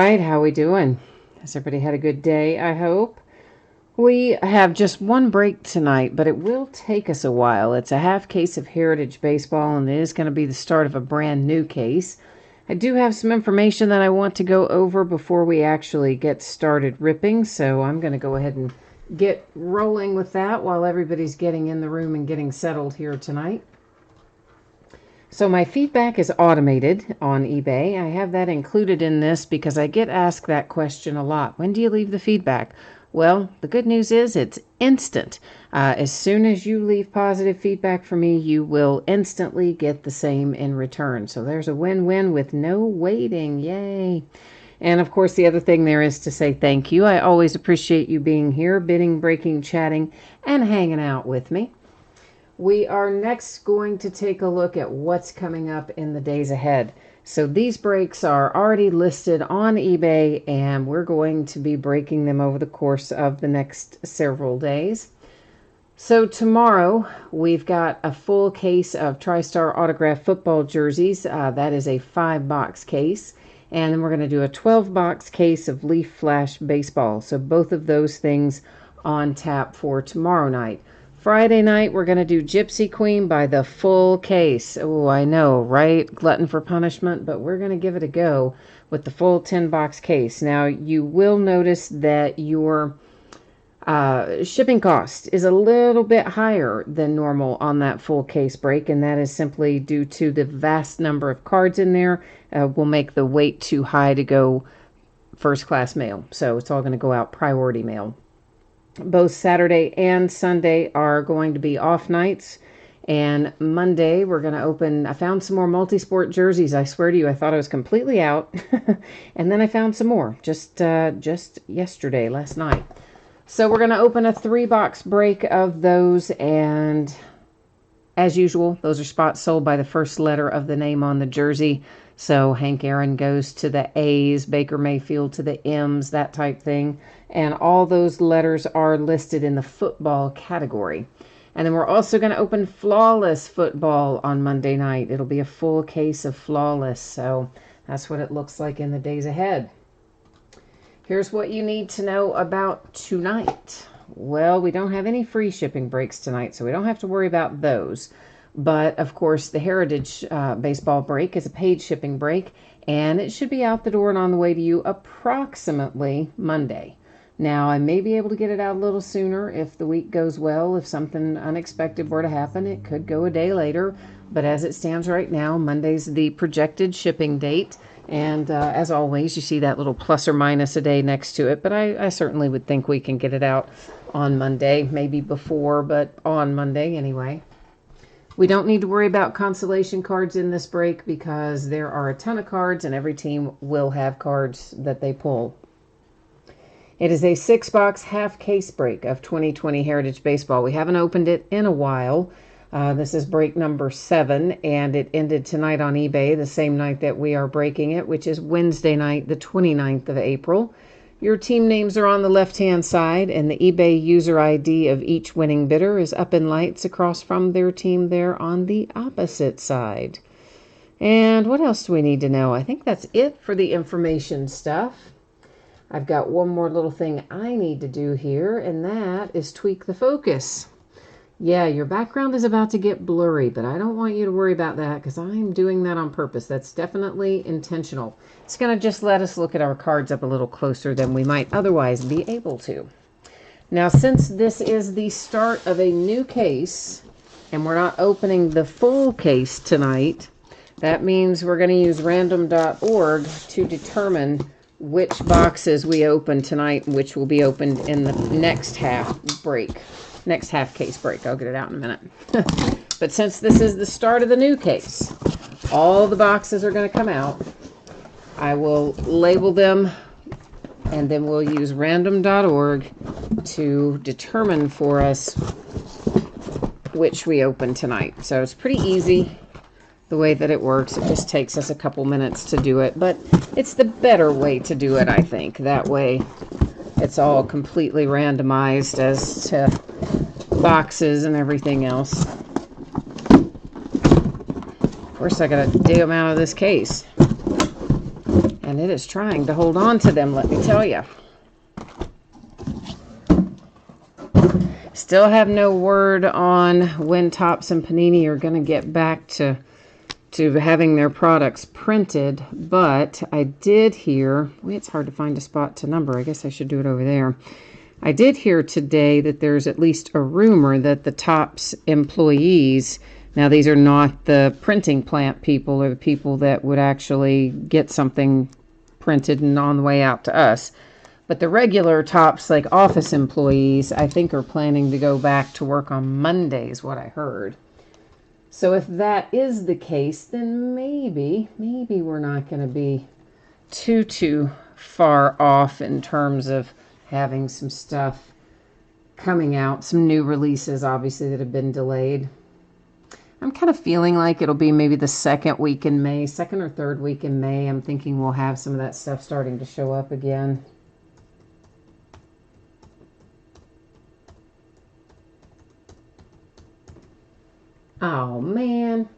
right, how we doing? Has everybody had a good day, I hope? We have just one break tonight, but it will take us a while. It's a half case of Heritage Baseball, and it is going to be the start of a brand new case. I do have some information that I want to go over before we actually get started ripping, so I'm going to go ahead and get rolling with that while everybody's getting in the room and getting settled here tonight. So my feedback is automated on eBay. I have that included in this because I get asked that question a lot. When do you leave the feedback? Well, the good news is it's instant. As soon as you leave positive feedback for me, you will instantly get the same in return. So there's a win-win with no waiting. Yay. And of course, the other thing there is to say thank you. I always appreciate you being here, bidding, breaking, chatting, and hanging out with me. We are next going to take a look at what's coming up in the days ahead. So these breaks are already listed on eBay, and we're going to be breaking them over the course of the next several days. So tomorrow, we've got a full case of TriStar autographed football jerseys. That is a 5-box case. And then we're going to do a 12-box case of Leaf Flash baseball. So both of those things on tap for tomorrow night. Friday night, we're going to do Gypsy Queen by the full case. Oh, I know, right? Glutton for punishment, but we're going to give it a go with the full 10-box case. Now, you will notice that your shipping cost is a little bit higher than normal on that full case break, and that is simply due to the vast number of cards in there will make the weight too high to go first-class mail. So it's all going to go out priority mail. Both Saturday and Sunday are going to be off nights. And Monday, we're going to open... I found some more multi-sport jerseys. I swear to you, I thought I was completely out. And then I found some more just yesterday, last night. So we're going to open a 3-box break of those. And as usual, those are spots sold by the first letter of the name on the jersey. So Hank Aaron goes to the A's, Baker Mayfield to the M's, that type thing. And all those letters are listed in the football category. And then we're also going to open Flawless football on Monday night. It'll be a full case of Flawless. So that's what it looks like in the days ahead. Here's what you need to know about tonight. Well, we don't have any free shipping breaks tonight, so we don't have to worry about those. But, of course, the Heritage baseball break is a paid shipping break, and it should be out the door and on the way to you approximately Monday. Now, I may be able to get it out a little sooner if the week goes well. If something unexpected were to happen, it could go a day later. But as it stands right now, Monday's the projected shipping date. And as always, you see that little plus or minus a day next to it. But I certainly would think we can get it out on Monday, maybe before, but on Monday anyway. We don't need to worry about consolation cards in this break because there are a ton of cards and every team will have cards that they pull. It is a 6-box half case break of 2020 Heritage Baseball. We haven't opened it in a while. This is break number 7, and it ended tonight on eBay, the same night that we are breaking it, which is Wednesday night, the 29th of April. Your team names are on the left-hand side, and the eBay user ID of each winning bidder is up in lights across from their team there on the opposite side. And what else do we need to know? I think that's it for the information stuff. I've got one more little thing I need to do here, and that is tweak the focus. Yeah, your background is about to get blurry, but I don't want you to worry about that because I'm doing that on purpose. That's definitely intentional. It's going to just let us look at our cards up a little closer than we might otherwise be able to. Now, since this is the start of a new case, and we're not opening the full case tonight, that means we're going to use random.org to determine which boxes we open tonight, which will be opened in the next half case break. I'll get it out in a minute. But since this is the start of the new case, all the boxes are going to come out. I will label them, and then we'll use random.org to determine for us which we open tonight. So it's pretty easy the way that it works. It just takes us a couple minutes to do it, but it's the better way to do it, I think. That way it's all completely randomized as to boxes and everything else. Of course, I gotta dig them out of this case. And and it is trying to hold on to them, let me tell you. Still have no word on when Topps and Panini are going to get back to having their products printed, but I did hear, it's hard to find a spot to number. I guess I should do it over there. I did hear today that there's at least a rumor that the Topps employees, now these are not the printing plant people or the people that would actually get something printed and on the way out to us, but the regular Topps, like office employees, I think are planning to go back to work on Mondays, what I heard. So if that is the case, then maybe we're not going to be too far off in terms of having some stuff coming out, some new releases, obviously, that have been delayed. I'm kind of feeling like it'll be maybe the second week in May, second or third week in May. I'm thinking we'll have some of that stuff starting to show up again. Oh, man.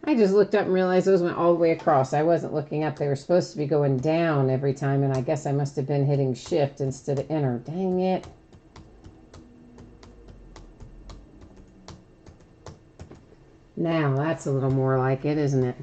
I just looked up and realized those went all the way across. I wasn't looking up. They were supposed to be going down every time, and I guess I must have been hitting shift instead of enter. Dang it. Now, that's a little more like it, isn't it?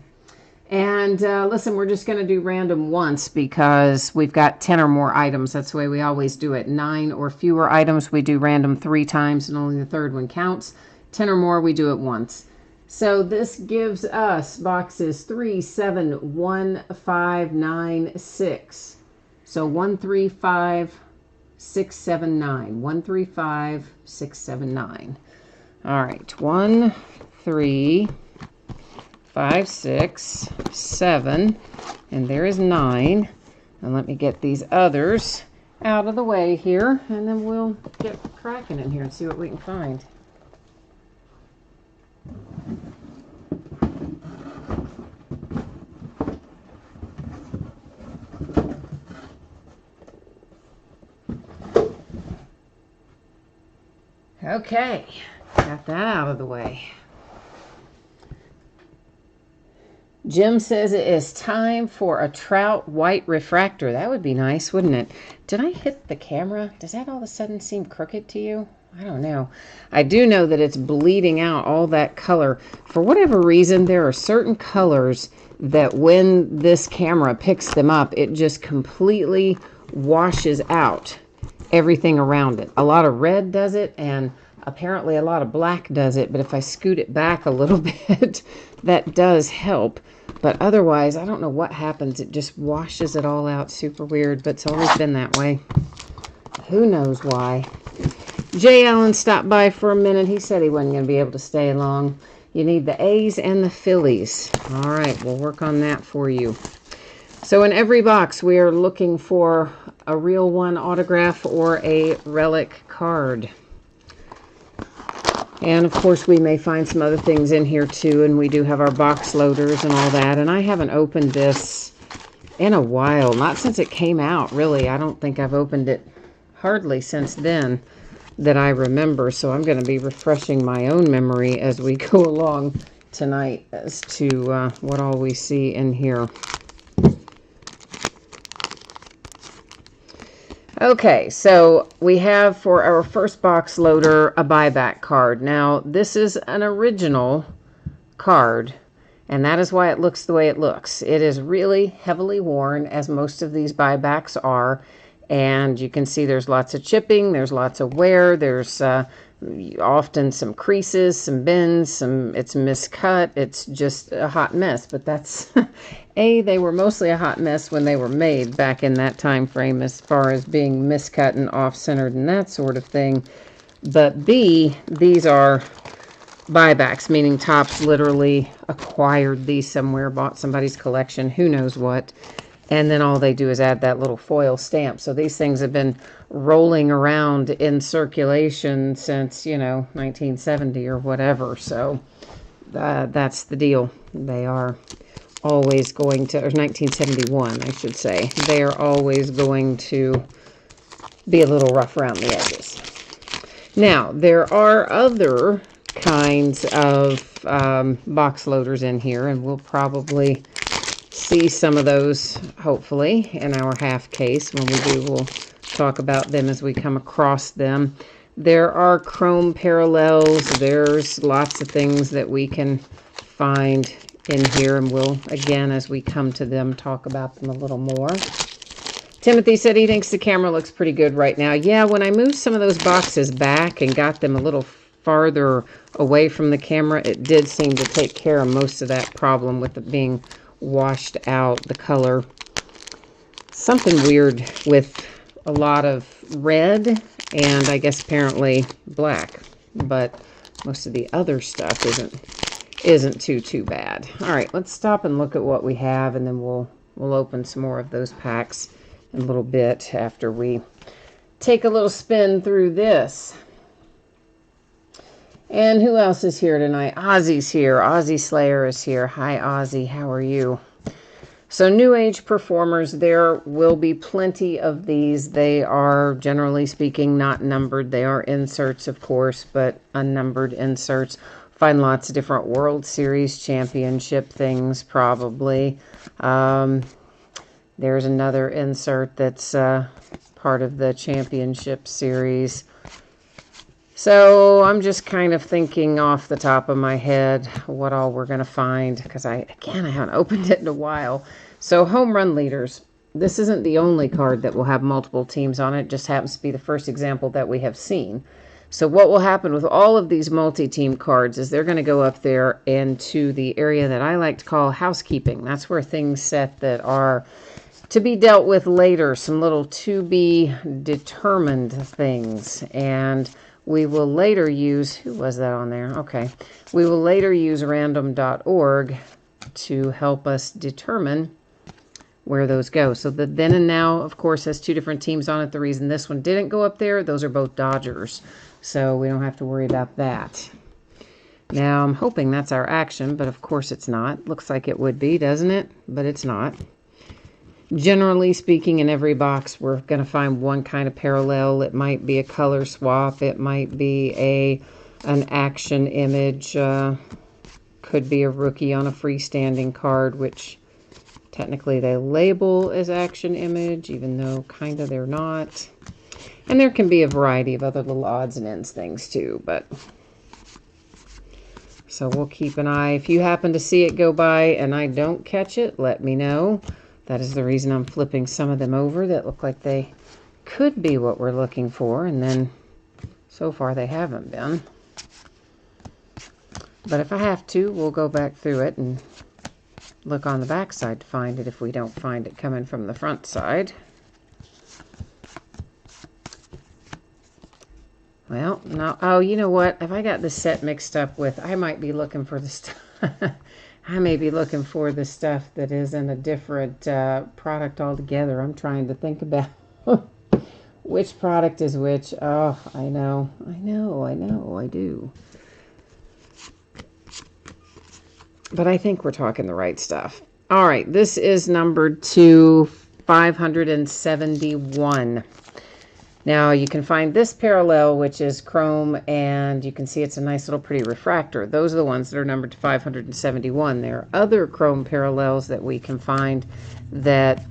And listen, we're just going to do random once because we've got 10 or more items. That's the way we always do it. 9 or fewer items, we do random 3 times, and only the third one counts. 10 or more, we do it once. So this gives us boxes 3, 7, 1, 5, 9, 6. So 1, 3, 5, 6, 7, 9. 1, 3, 5, 6, 7, 9. All right. 1, 3, 5, 6, 7. And there is 9. And let me get these others out of the way here. And then we'll get cracking in here and see what we can find. Okay, got that out of the way. Jim says it is time for a Trout White Refractor. That would be nice, wouldn't it? Did I hit the camera? Does that all of a sudden seem crooked to you? I don't know. I do know that it's bleeding out all that color. For whatever reason, there are certain colors that when this camera picks them up, it just completely washes out everything around it. A lot of red does it, and apparently a lot of black does it, but if I scoot it back a little bit, that does help. But otherwise, I don't know what happens. It just washes it all out. Super weird, but it's always been that way. Who knows why? Jay Allen stopped by for a minute. He said he wasn't going to be able to stay long. You need the A's and the Phillies. All right, we'll work on that for you. So in every box, we are looking for a real one autograph or a relic card. And of course, we may find some other things in here too. And we do have our box loaders and all that. And I haven't opened this in a while. Not since it came out, really. I don't think I've opened it hardly since then that I remember. So I'm going to be refreshing my own memory as we go along tonight as to what all we see in here. Okay, so we have for our first box loader a buyback card. Now, this is an original card, and that is why it looks the way it looks. It is really heavily worn, as most of these buybacks are, and you can see there's lots of chipping, there's lots of wear, there's often some creases, some bends, it's miscut. It's just a hot mess, but that's they were mostly a hot mess when they were made back in that time frame as far as being miscut and off-centered and that sort of thing. But B, these are buybacks, meaning Topps literally acquired these somewhere, bought somebody's collection, who knows what, and then all they do is add that little foil stamp. So these things have been rolling around in circulation since, 1970 or whatever. So that's the deal. They are always going to, or 1971, I should say. They are always going to be a little rough around the edges. Now, there are other kinds of box loaders in here, and we'll probably see some of those, hopefully, in our half case. When we do, we'll talk about them as we come across them. There are chrome parallels. There's lots of things that we can find in here, and we'll, again, as we come to them, talk about them a little more. Timothy said he thinks the camera looks pretty good right now. Yeah, when I moved some of those boxes back and got them a little farther away from the camera, it did seem to take care of most of that problem with it being washed out, the color. Something weird with a lot of red and I guess apparently black, but most of the other stuff isn't too bad. All right, let's stop and look at what we have, and then we'll open some more of those packs in a little bit after we take a little spin through this. And who else is here tonight? Ozzy's here. Ozzy Slayer is here. Hi, Ozzy. How are you? So New Age performers, there will be plenty of these. They are, generally speaking, not numbered. They are inserts, of course, but unnumbered inserts. Find lots of different World Series championship things, probably. There's another insert that's part of the championship series. So I'm just kind of thinking off the top of my head what all we're going to find, because I haven't opened it in a while. So home run leaders. This isn't the only card that will have multiple teams on it. It just happens to be the first example that we have seen. So what will happen with all of these multi-team cards is they're going to go up there into the area that I like to call housekeeping. That's where things set that are to be dealt with later, some little to be determined things. And we will later use, who was that on there? Okay. We will later use random.org to help us determine where those go. So the then and now, of course, has two different teams on it. The reason this one didn't go up there, those are both Dodgers. So we don't have to worry about that. Now, I'm hoping that's our action, but of course it's not. Looks like it would be, doesn't it? But it's not. Generally speaking, in every box, we're going to find one kind of parallel. It might be a color swap. It might be an action image. Could be a rookie on a freestanding card, which technically they label as action image, even though kind of they're not. And there can be a variety of other little odds and ends things too, but so we'll keep an eye. If you happen to see it go by and I don't catch it, let me know. That is the reason I'm flipping some of them over that look like they could be what we're looking for, and then so far they haven't been. But if I have to, we'll go back through it and look on the back side to find it if we don't find it coming from the front side. Well, no. Oh, you know what? If I got this set mixed up with, I might be looking for the stuff. I may be looking for the stuff that is in a different product altogether. I'm trying to think about which product is which. Oh, I know, I do. But I think we're talking the right stuff. All right, this is numbered to 571. Now, you can find this parallel, which is chrome, and you can see it's a nice little pretty refractor. Those are the ones that are numbered to 571. There are other chrome parallels that we can find that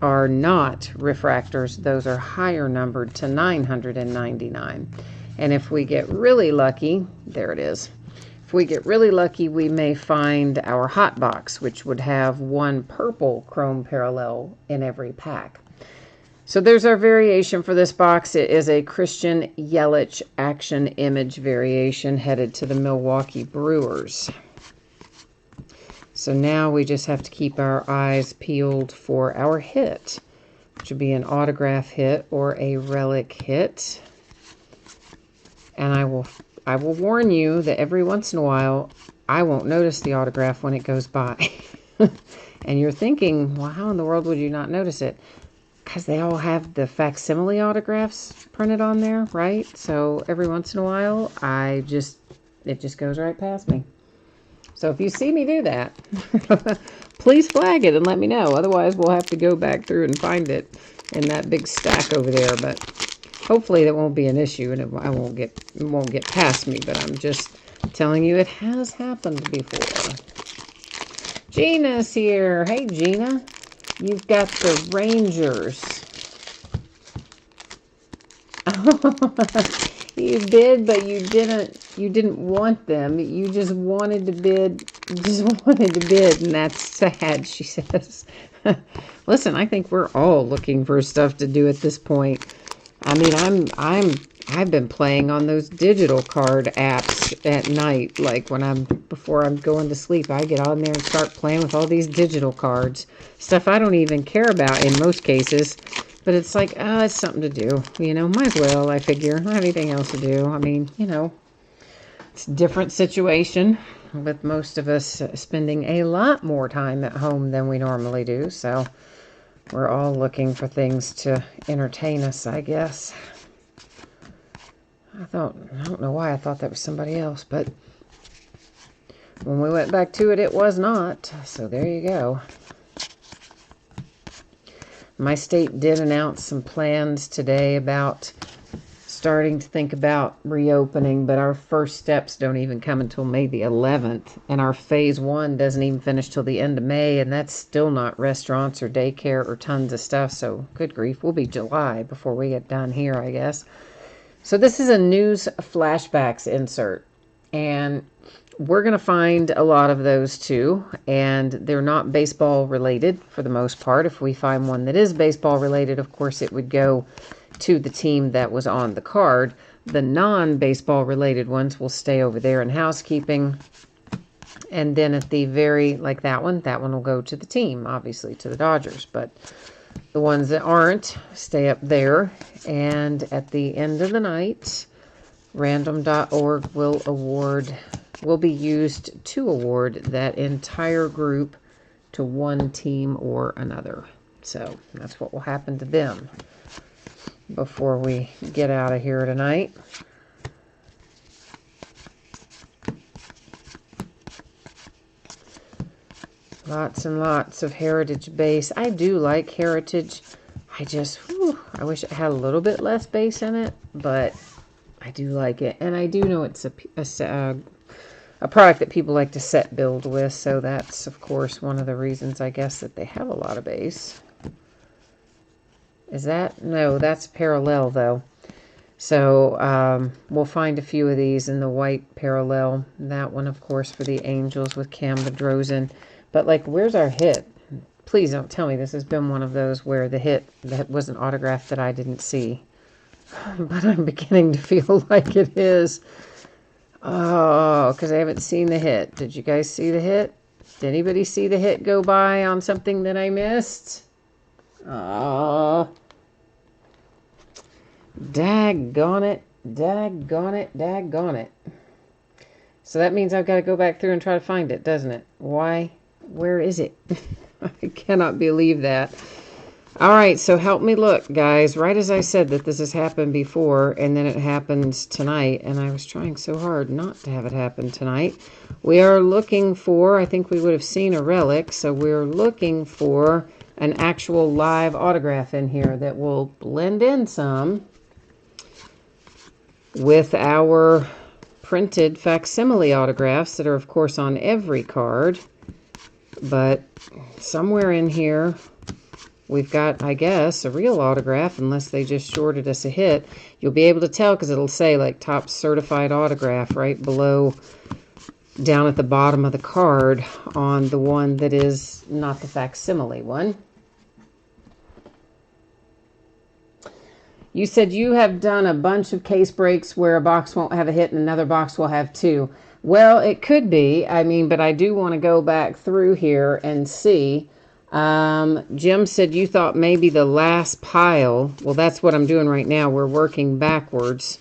are not refractors. Those are higher numbered to 999. And if we get really lucky, there it is. If we get really lucky, we may find our hot box, which would have one purple chrome parallel in every pack. So there's our variation for this box. It is a Christian Yelich action image variation headed to the Milwaukee Brewers. So now we just have to keep our eyes peeled for our hit, which would be an autograph hit or a relic hit. And I will warn you that every once in a while, I won't notice the autograph when it goes by. And you're thinking, well, how in the world would you not notice it? Because they all have the facsimile autographs printed on there, right? So every once in a while, it just goes right past me. So if you see me do that, please flag it and let me know. Otherwise, we'll have to go back through and find it in that big stack over there. But hopefully that won't be an issue and it won't get past me. But I'm just telling you it has happened before. Gina's here. Hey, Gina. You've got the Rangers. You bid, but you didn't want them. You just wanted to bid. And that's sad, she says. Listen, I think we're all looking for stuff to do at this point. I mean, I've been playing on those digital card apps at night. Like before I'm going to sleep, I get on there and start playing with all these digital cards. Stuff I don't even care about in most cases. But it's like, it's something to do. Might as well, I figure. I don't have anything else to do. I mean, it's a different situation with most of us spending a lot more time at home than we normally do. So we're all looking for things to entertain us, I guess. I don't know why I thought that was somebody else, but when we went back to it, it was not. So there you go. My state did announce some plans today about starting to think about reopening, but our first steps don't even come until May the 11th, and our phase 1 doesn't even finish till the end of May, and that's still not restaurants or daycare or tons of stuff, so good grief, we'll be July before we get done here, I guess. So this is a news flashbacks insert, and we're going to find a lot of those too, and they're not baseball related for the most part. If we find one that is baseball related, of course it would go to the team that was on the card. The non-baseball related ones will stay over there in housekeeping, and then at the very, like that one will go to the team, obviously to the Dodgers, but the ones that aren't stay up there. And at the end of the night, random.org will be used to award that entire group to one team or another. So that's what will happen to them before we get out of here tonight. Lots and lots of Heritage base. I do like Heritage. I wish it had a little bit less base in it, but I do like it. And I do know it's a product that people like to set build with, so that's, of course, one of the reasons, I guess, that they have a lot of base. Is that? No, that's parallel, though. So we'll find a few of these in the white parallel. That one, of course, for the Angels with Cam Bedrosian. But, like, where's our hit? Please don't tell me this has been one of those where the hit that was an autograph that I didn't see. But I'm beginning to feel like it is. Oh, because I haven't seen the hit. Did you guys see the hit? Did anybody see the hit go by on something that I missed? Oh. Daggone it. Daggone it. Daggone it. So that means I've got to go back through and try to find it, doesn't it? Why? Where is it? I cannot believe that. All right, so help me look, guys. Right as I said that this has happened before, and then it happens tonight, and I was trying so hard not to have it happen tonight. We are looking for, I think we would have seen a relic, so we're looking for an actual live autograph in here that will blend in some with our printed facsimile autographs that are, of course, on every card. But somewhere in here, we've got, I guess, a real autograph, unless they just shorted us a hit. You'll be able to tell because it'll say, like, top certified autograph right below, down at the bottom of the card on the one that is not the facsimile one. You said you have done a bunch of case breaks where a box won't have a hit and another box will have two. Well, it could be. I mean, but I do want to go back through here and see. Jim said you thought maybe the last pile. Well, that's what I'm doing right now. We're working backwards.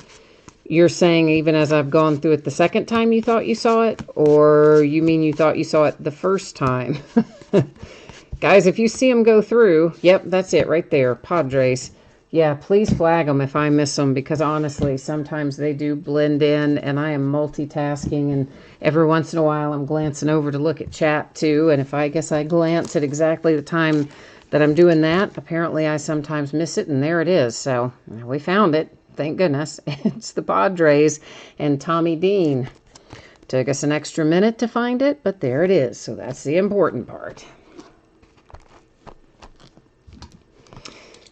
You're saying even as I've gone through it the second time you thought you saw it? Or you mean you thought you saw it the first time? Guys, if you see them go through, yep, that's it right there. Padres. Yeah, please flag them if I miss them, because honestly, sometimes they do blend in, and I am multitasking, and every once in a while I'm glancing over to look at chat too, and if I guess I glance at exactly the time that I'm doing that, apparently I sometimes miss it, and there it is. So we found it. Thank goodness. It's the Padres and Tommy Dean. Took us an extra minute to find it, but there it is. So that's the important part.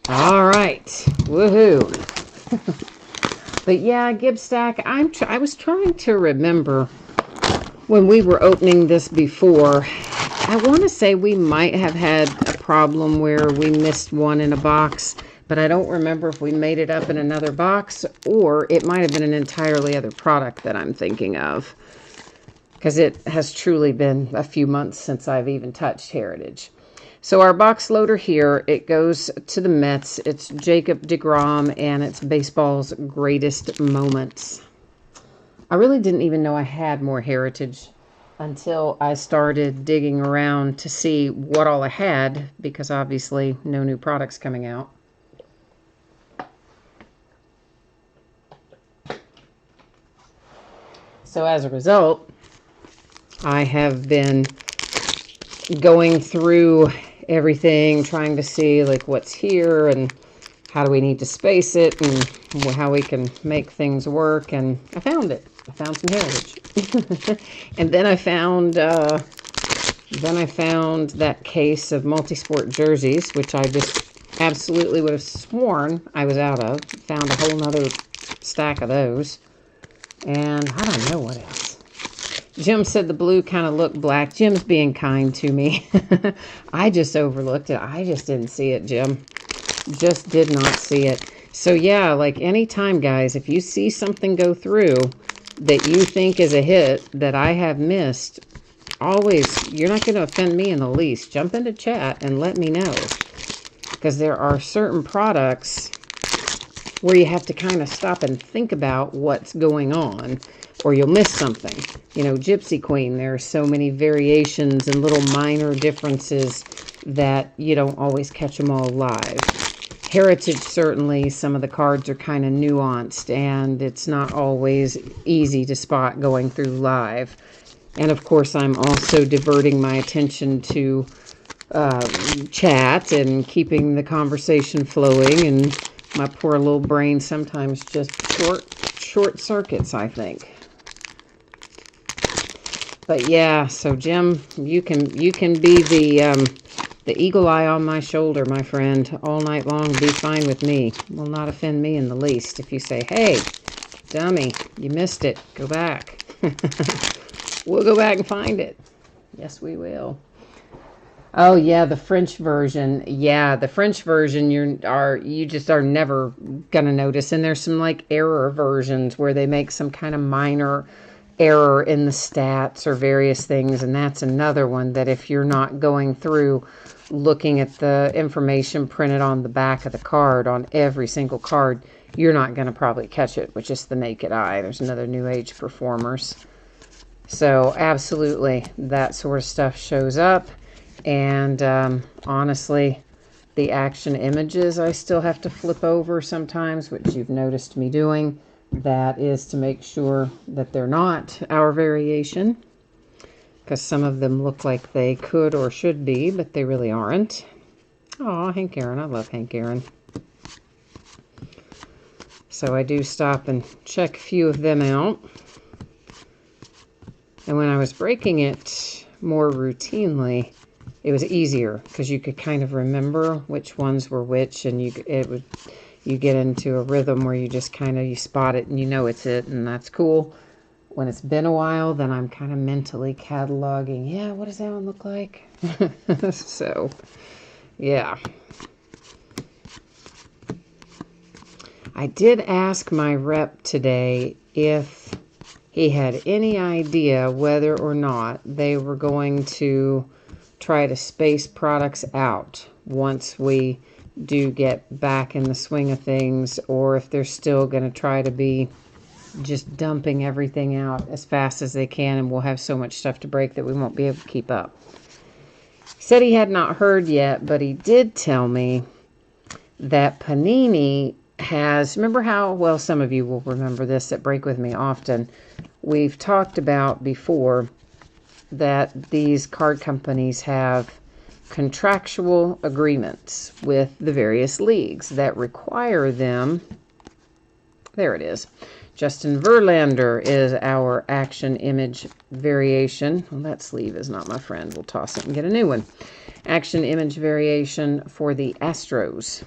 All right. Woohoo. But yeah, Gibstack, I was trying to remember when we were opening this before. I want to say we might have had a problem where we missed one in a box, but I don't remember if we made it up in another box or it might have been an entirely other product that I'm thinking of, because it has truly been a few months since I've even touched Heritage. So our box loader here, it goes to the Mets. It's Jacob deGrom, and it's baseball's greatest moments. I really didn't even know I had more Heritage until I started digging around to see what all I had, because obviously no new products coming out. So as a result, I have been going through everything, trying to see like what's here and how do we need to space it and how we can make things work. And I found it. I found some Heritage. And then I found that case of multi-sport jerseys, which I just absolutely would have sworn I was out of. Found a whole nother stack of those. And I don't know what else. Jim said the blue kind of looked black. Jim's being kind to me. I just overlooked it. I just didn't see it, Jim. Just did not see it. So yeah, like anytime, guys, if you see something go through that you think is a hit that I have missed, always, you're not going to offend me in the least. Jump into chat and let me know. Because there are certain products where you have to kind of stop and think about what's going on, or you'll miss something. You know, Gypsy Queen, there are so many variations and little minor differences that you don't always catch them all live. Heritage, certainly, some of the cards are kind of nuanced, and it's not always easy to spot going through live. And of course, I'm also diverting my attention to chat and keeping the conversation flowing, and my poor little brain sometimes just short circuits, I think. But yeah, so Jim, you can be the eagle eye on my shoulder, my friend, all night long. Be fine with me. Will not offend me in the least. If you say, hey, dummy, you missed it, go back. We'll go back and find it. Yes, we will. Oh yeah, the French version. Yeah, the French version you just are never gonna notice. And there's some like error versions where they make some kind of minor error in the stats or various things, and that's another one that if you're not going through looking at the information printed on the back of the card, on every single card, you're not going to probably catch it with just the naked eye. There's another New Age Performers. So absolutely, that sort of stuff shows up. And honestly, the action images I still have to flip over sometimes, which you've noticed me doing. That is to make sure that they're not our variation, because some of them look like they could or should be, but they really aren't. Oh, Hank Aaron. I love Hank Aaron. So I do stop and check a few of them out. And when I was breaking it more routinely, it was easier because you could kind of remember which ones were which, and you get into a rhythm where you just kind of, you spot it and you know it's it, and that's cool. When it's been a while, then I'm kind of mentally cataloging, yeah, what does that one look like? So, yeah. I did ask my rep today if he had any idea whether or not they were going to try to space products out once we do get back in the swing of things, or if they're still going to try to be just dumping everything out as fast as they can, and we'll have so much stuff to break that we won't be able to keep up. He said he had not heard yet, but he did tell me that Panini has, remember how, well, some of you will remember this that break with me often, we've talked about before that these card companies have contractual agreements with the various leagues that require them, there it is, Justin Verlander is our Action Image variation. Well, that sleeve is not my friend. We'll toss it and get a new one. Action Image variation for the Astros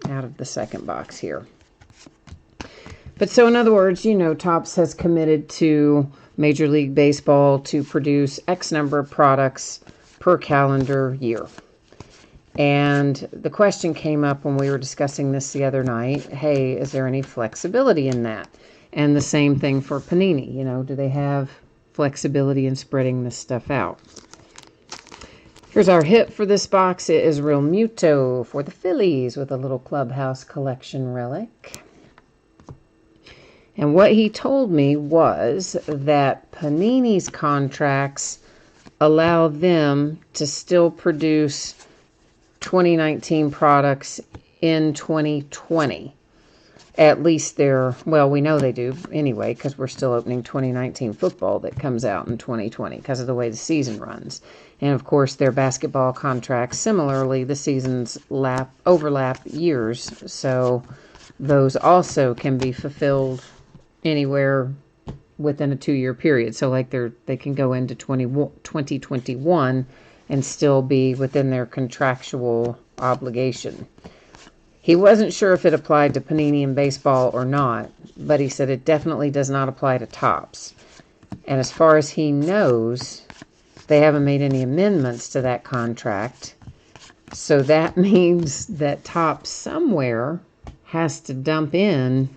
out of the second box here. But so in other words, you know, Topps has committed to Major League Baseball to produce X number of products per calendar year. And the question came up when we were discussing this the other night, hey, is there any flexibility in that? And the same thing for Panini, you know, do they have flexibility in spreading this stuff out? Here's our hit for this box. It is Real Muto for the Phillies with a little Clubhouse Collection relic. And what he told me was that Panini's contracts allow them to still produce 2019 products in 2020. At least they're, well, we know they do anyway, because we're still opening 2019 football that comes out in 2020 because of the way the season runs. And of course, their basketball contracts, similarly, the seasons overlap years, so those also can be fulfilled anywhere within a 2-year period. So like they can go into 2021 and still be within their contractual obligation. He wasn't sure if it applied to Panini and baseball or not, but he said it definitely does not apply to Topps. And as far as he knows, they haven't made any amendments to that contract. So that means that Topps somewhere has to dump in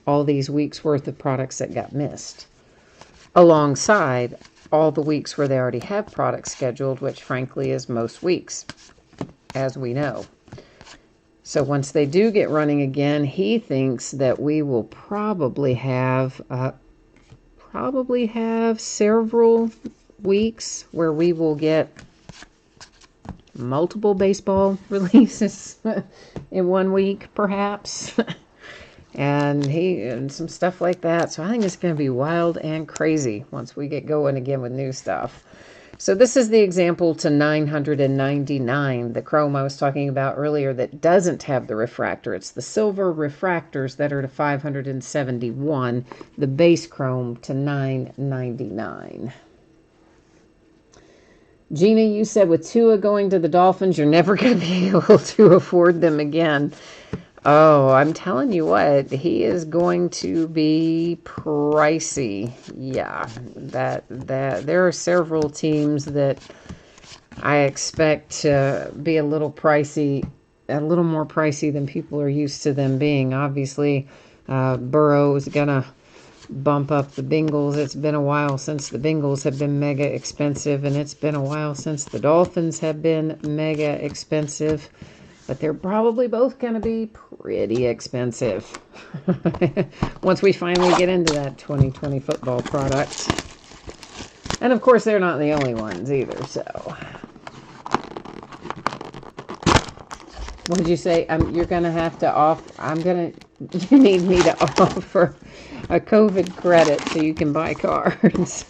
all these weeks worth of products that got missed, alongside all the weeks where they already have products scheduled, which frankly is most weeks, as we know. So once they do get running again, he thinks that we will probably have several weeks where we will get multiple baseball releases in 1 week, perhaps. and some stuff like that. So I think it's going to be wild and crazy once we get going again with new stuff. So this is the example to 999, the chrome I was talking about earlier that doesn't have the refractor. It's the silver refractors that are to 571, the base chrome to 999. Gina, you said with Tua going to the Dolphins, you're never going to be able to afford them again. Oh, I'm telling you what, he is going to be pricey. Yeah, that there are several teams that I expect to be a little pricey, a little more pricey than people are used to them being. Obviously, Burrow is gonna bump up the Bengals. It's been a while since the Bengals have been mega expensive, and it's been a while since the Dolphins have been mega expensive. But they're probably both going to be pretty expensive once we finally get into that 2020 football product. And of course, they're not the only ones either, so. What did you say? You're going to have to you need me to offer a COVID credit so you can buy cards.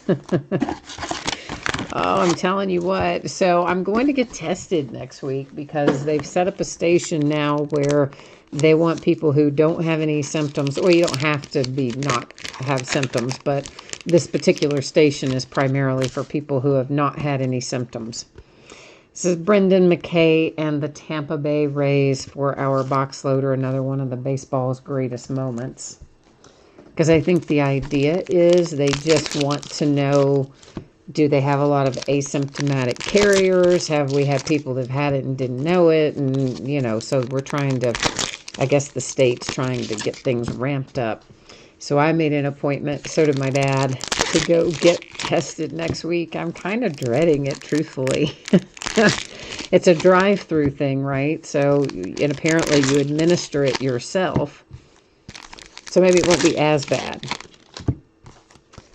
Oh, I'm telling you what. So I'm going to get tested next week because they've set up a station now where they want people who don't have any symptoms. Well, you don't have to not have symptoms, but this particular station is primarily for people who have not had any symptoms. This is Brendan McKay and the Tampa Bay Rays for our box loader, another one of the baseball's greatest moments. Because I think the idea is they just want to know, do they have a lot of asymptomatic carriers? Have we had people that have had it and didn't know it? And, you know, so we're trying to, I guess the state's trying to get things ramped up. So I made an appointment, so did my dad, to go get tested next week. I'm kind of dreading it, truthfully. It's a drive-through thing, right? So, and apparently you administer it yourself. So maybe it won't be as bad.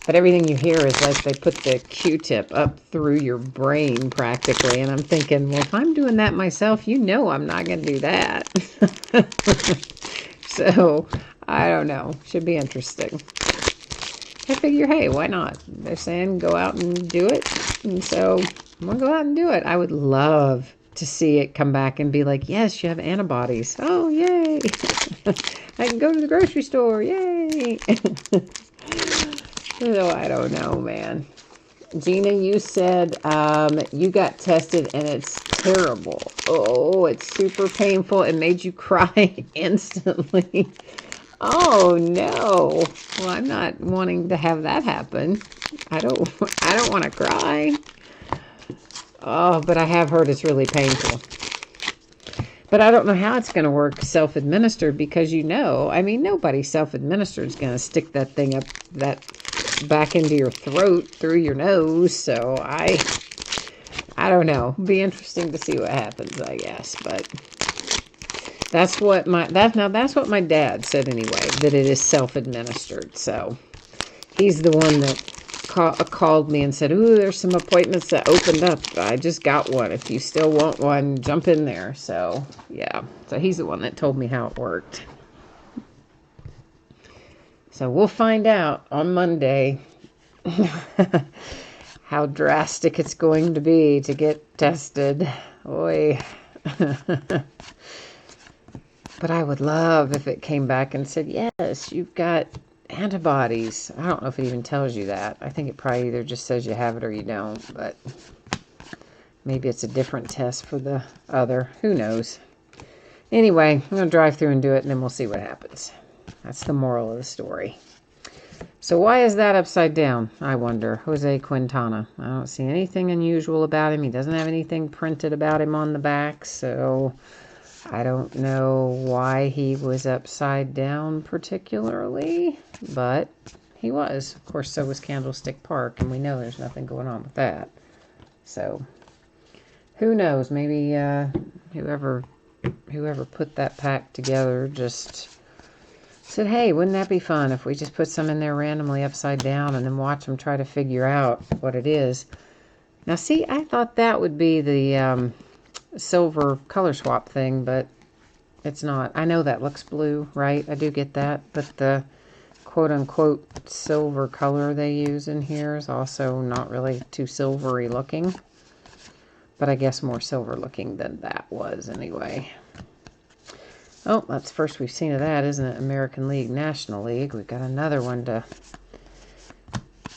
But everything you hear is like they put the Q-tip up through your brain practically. And I'm thinking, well, if I'm doing that myself, you know I'm not going to do that. So, I don't know. Should be interesting. I figure, hey, why not? They're saying go out and do it. And so I'm going to go out and do it. I would love to see it come back and be like, yes, you have antibodies. Oh, yay. I can go to the grocery store. Yay. So I don't know, man. Gina, you said you got tested and it's terrible. Oh, it's super painful. It made you cry instantly. Oh no. Well, I'm not wanting to have that happen. I don't want to cry. Oh, but I have heard it's really painful. But I don't know how it's going to work self-administered because I mean, nobody self-administered is going to stick that thing up that back into your throat through your nose. So I don't know. Be interesting to see what happens, I guess. But that's what my dad said anyway, that it is self-administered. So he's the one that called me and said, ooh, there's some appointments that opened up. I just got one. If you still want one, jump in there. So, yeah. So he's the one that told me how it worked. So we'll find out on Monday how drastic it's going to be to get tested. Oy. But I would love if it came back and said, yes, you've got antibodies. I don't know if it even tells you that. I think it probably either just says you have it or you don't, but maybe it's a different test for the other. Who knows? Anyway, I'm going to drive through and do it, and then we'll see what happens. That's the moral of the story. So why is that upside down, I wonder? Jose Quintana. I don't see anything unusual about him. He doesn't have anything printed about him on the back, so I don't know why he was upside down particularly, but he was. Of course, so was Candlestick Park, and we know there's nothing going on with that. So, who knows? Maybe whoever put that pack together just said, hey, wouldn't that be fun if we just put some in there randomly upside down and then watch them try to figure out what it is. Now, see, I thought that would be the silver color swap thing, but it's not. I know that looks blue, right? I do get that, but the quote-unquote silver color they use in here is also not really too silvery looking, but I guess more silver looking than that was anyway. Oh, that's the first we've seen of that, isn't it? American League, National League. We've got another one to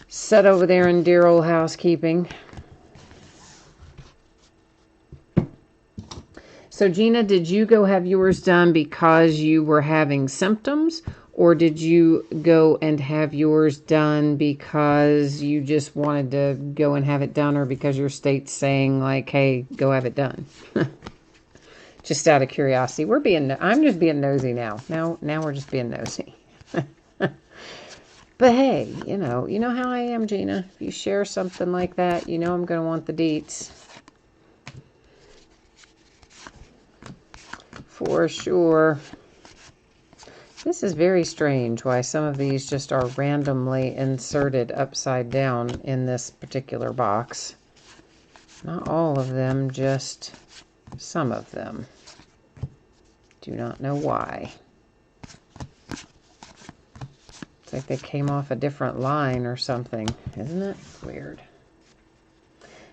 set over there in dear old housekeeping. So, Gina, did you go have yours done because you were having symptoms? Or did you go and have yours done because you just wanted to go and have it done, or because your state's saying, like, hey, go have it done? Just out of curiosity. I'm just being nosy now. Now we're just being nosy. But hey, you know how I am, Gina. If you share something like that, I'm going to want the deets. For sure. This is very strange why some of these just are randomly inserted upside down in this particular box. Not all of them, just some of them. Do not know why. It's like they came off a different line or something. Isn't it? Weird.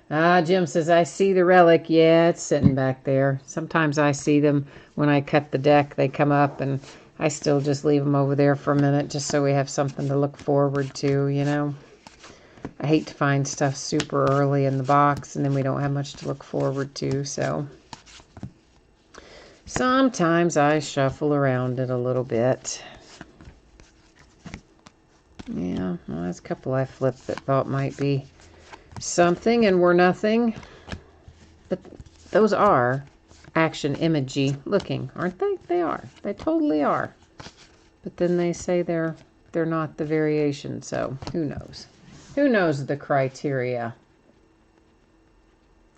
Jim says, I see the relic. Yeah, it's sitting back there. Sometimes I see them when I cut the deck. They come up, and I still just leave them over there for a minute just so we have something to look forward to, I hate to find stuff super early in the box, and then we don't have much to look forward to, so sometimes I shuffle around it a little bit. Yeah, well, there's a couple I flipped that thought might be something and were nothing. But those are action imagey looking, aren't they? They are. They totally are. But then they say they're not the variation, so who knows? Who knows the criteria?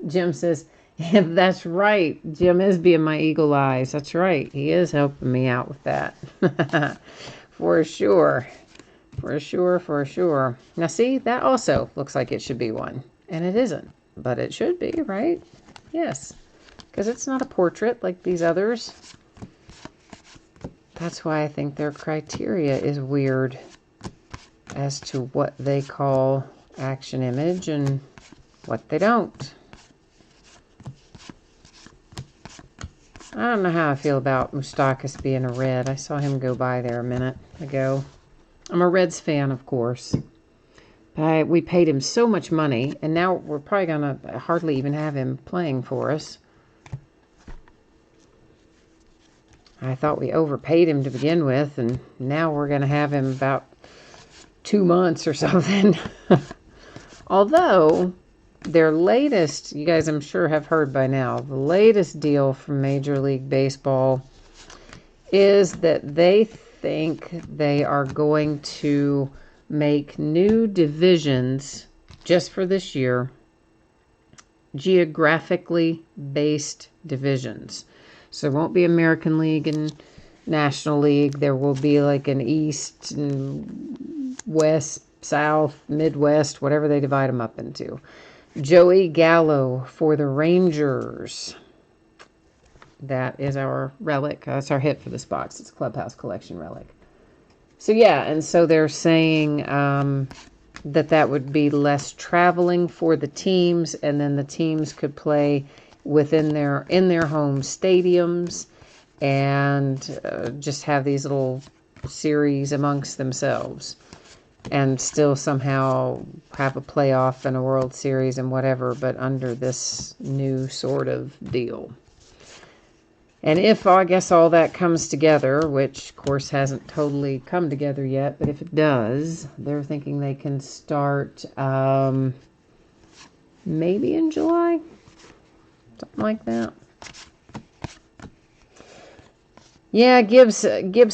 Jim says, yeah, that's right. Jim is being my eagle eyes. That's right. He is helping me out with that. For sure. For sure, for sure. Now see, that also looks like it should be one. And it isn't. But it should be, right? Yes. Because it's not a portrait like these others. That's why I think their criteria is weird as to what they call action image and what they don't. I don't know how I feel about Moustakas being a Red. I saw him go by there a minute ago. I'm a Reds fan, of course. We paid him so much money, and now we're probably going to hardly even have him playing for us. I thought we overpaid him to begin with, and now we're going to have him about 2 months or something. Although, their latest, you guys I'm sure have heard by now, the latest deal from Major League Baseball is that they think they are going to make new divisions just for this year, geographically based divisions. So it won't be American League and National League. There will be like an East and West, South, Midwest, whatever they divide them up into. Joey Gallo for the Rangers. That is our relic. That's our hit for this box. It's a Clubhouse Collection relic. So yeah, and so they're saying that would be less traveling for the teams, and then the teams could play in their home stadiums and just have these little series amongst themselves and still somehow have a playoff and a World Series and whatever, but under this new sort of deal. And if, I guess, all that comes together, which, of course, hasn't totally come together yet, but if it does, they're thinking they can start maybe in July, something like that. Yeah, Gibbs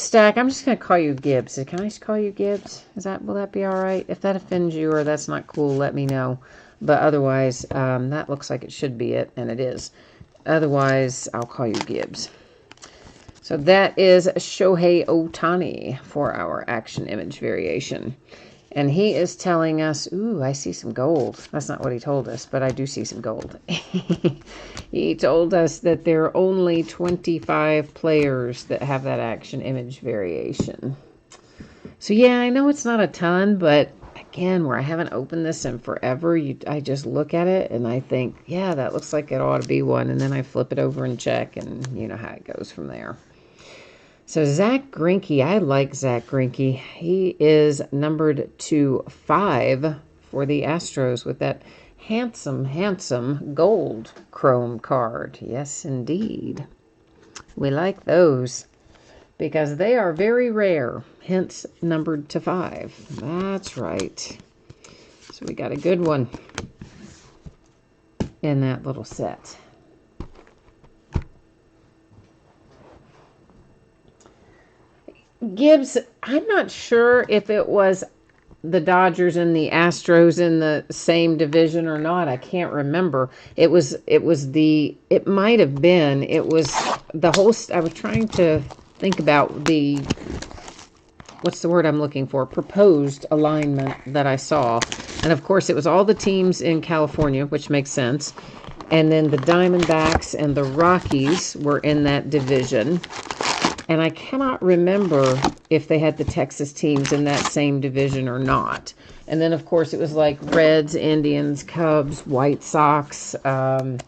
Stack. I'm just going to call you Gibbs. Can I just call you Gibbs? Will that be all right? If that offends you or that's not cool, let me know. But otherwise, that looks like it should be it, and it is. Otherwise, I'll call you Gibbs. So that is Shohei Ohtani for our action image variation. And he is telling us, ooh, I see some gold. That's not what he told us, but I do see some gold. He told us that there are only 25 players that have that action image variation. So yeah, I know it's not a ton, but again, where I haven't opened this in forever, I just look at it and I think, yeah, that looks like it ought to be one. And then I flip it over and check, and you know how it goes from there. So Zach Greinke, I like Zach Greinke. He is numbered to 5 for the Astros with that handsome gold chrome card. Yes, indeed. We like those because they are very rare, hence numbered to 5. That's right. So we got a good one in that little set. Gibbs, I'm not sure if it was the Dodgers and the Astros in the same division or not. I can't remember. It might have been. It was the whole, I was trying to think about what's the word I'm looking for? Proposed alignment that I saw. And of course, it was all the teams in California, which makes sense. And then the Diamondbacks and the Rockies were in that division. And I cannot remember if they had the Texas teams in that same division or not. And then, of course, it was like Reds, Indians, Cubs, White Sox. Trying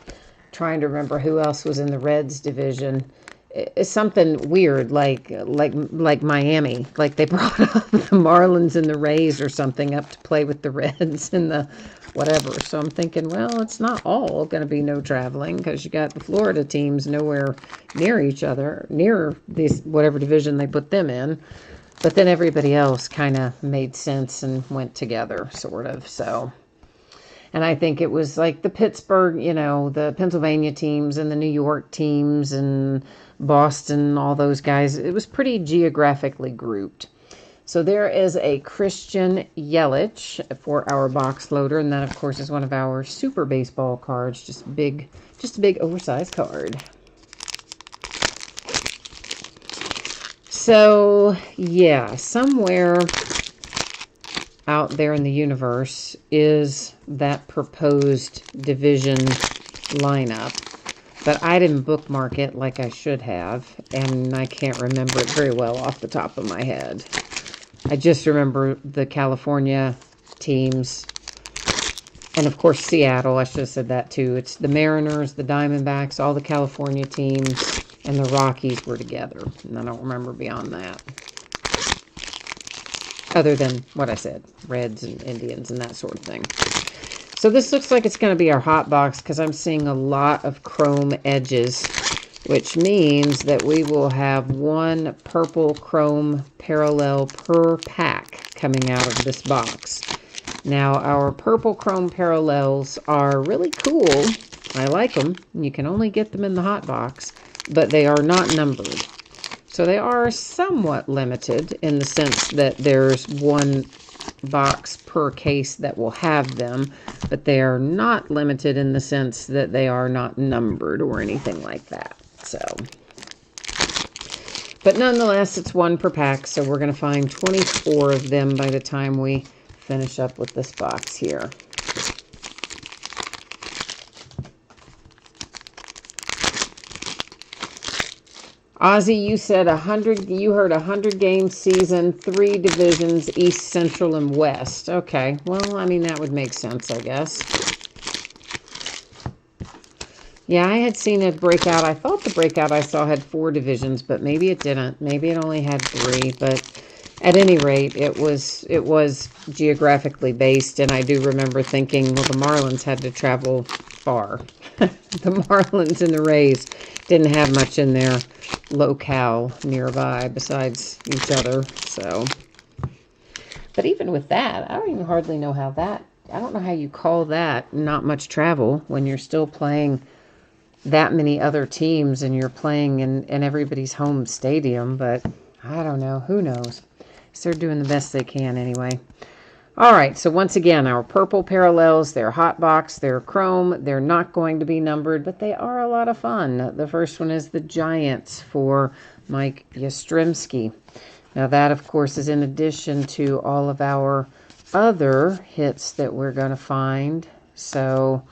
to remember who else was in the Reds division. It's something weird, like Miami. Like they brought up the Marlins and the Rays or something up to play with the Reds and the whatever. So I'm thinking, well, it's not all going to be no traveling because you got the Florida teams nowhere near each other, near this whatever division they put them in. But then everybody else kind of made sense and went together, sort of. So, and I think it was like the Pittsburgh, the Pennsylvania teams and the New York teams and Boston, all those guys. It was pretty geographically grouped. So there is a Christian Yelich for our box loader, and that, of course, is one of our super baseball cards. Just a big oversized card. So, yeah, somewhere out there in the universe is that proposed division lineup. But I didn't bookmark it like I should have, and I can't remember it very well off the top of my head. I just remember the California teams, and of course Seattle. I should have said that too. It's the Mariners, the Diamondbacks, all the California teams, and the Rockies were together. And I don't remember beyond that. Other than what I said, Reds and Indians and that sort of thing. So this looks like it's going to be our hot box because I'm seeing a lot of chrome edges, which means that we will have one purple chrome parallel per pack coming out of this box. Now, our purple chrome parallels are really cool. I like them. You can only get them in the hot box, but they are not numbered. So they are somewhat limited in the sense that there's one box per case that will have them, but they are not limited in the sense that they are not numbered or anything like that. So, but nonetheless, it's one per pack, so we're going to find 24 of them by the time we finish up with this box here. Ozzy, you said 100. You heard 100-game season, 3 divisions, East, Central, and West. Okay, well, I mean that would make sense, I guess. Yeah, I had seen a breakout. I thought the breakout I saw had 4 divisions, but maybe it didn't. Maybe it only had 3. But at any rate, it was geographically based, and I do remember thinking, well, the Marlins had to travel far. The Marlins and the Rays didn't have much in their locale nearby besides each other. So, but even with that, I don't even hardly know how that, I don't know how you call that not much travel when you're still playing that many other teams and you're playing in everybody's home stadium. But I don't know, who knows. So they're doing the best they can anyway. All right, so once again, our purple parallels, they're hot box, they're chrome, they're not going to be numbered, but they are a lot of fun. The first one is the Giants for Mike Yastrzemski. Now that, of course, is in addition to all of our other hits that we're going to find. So,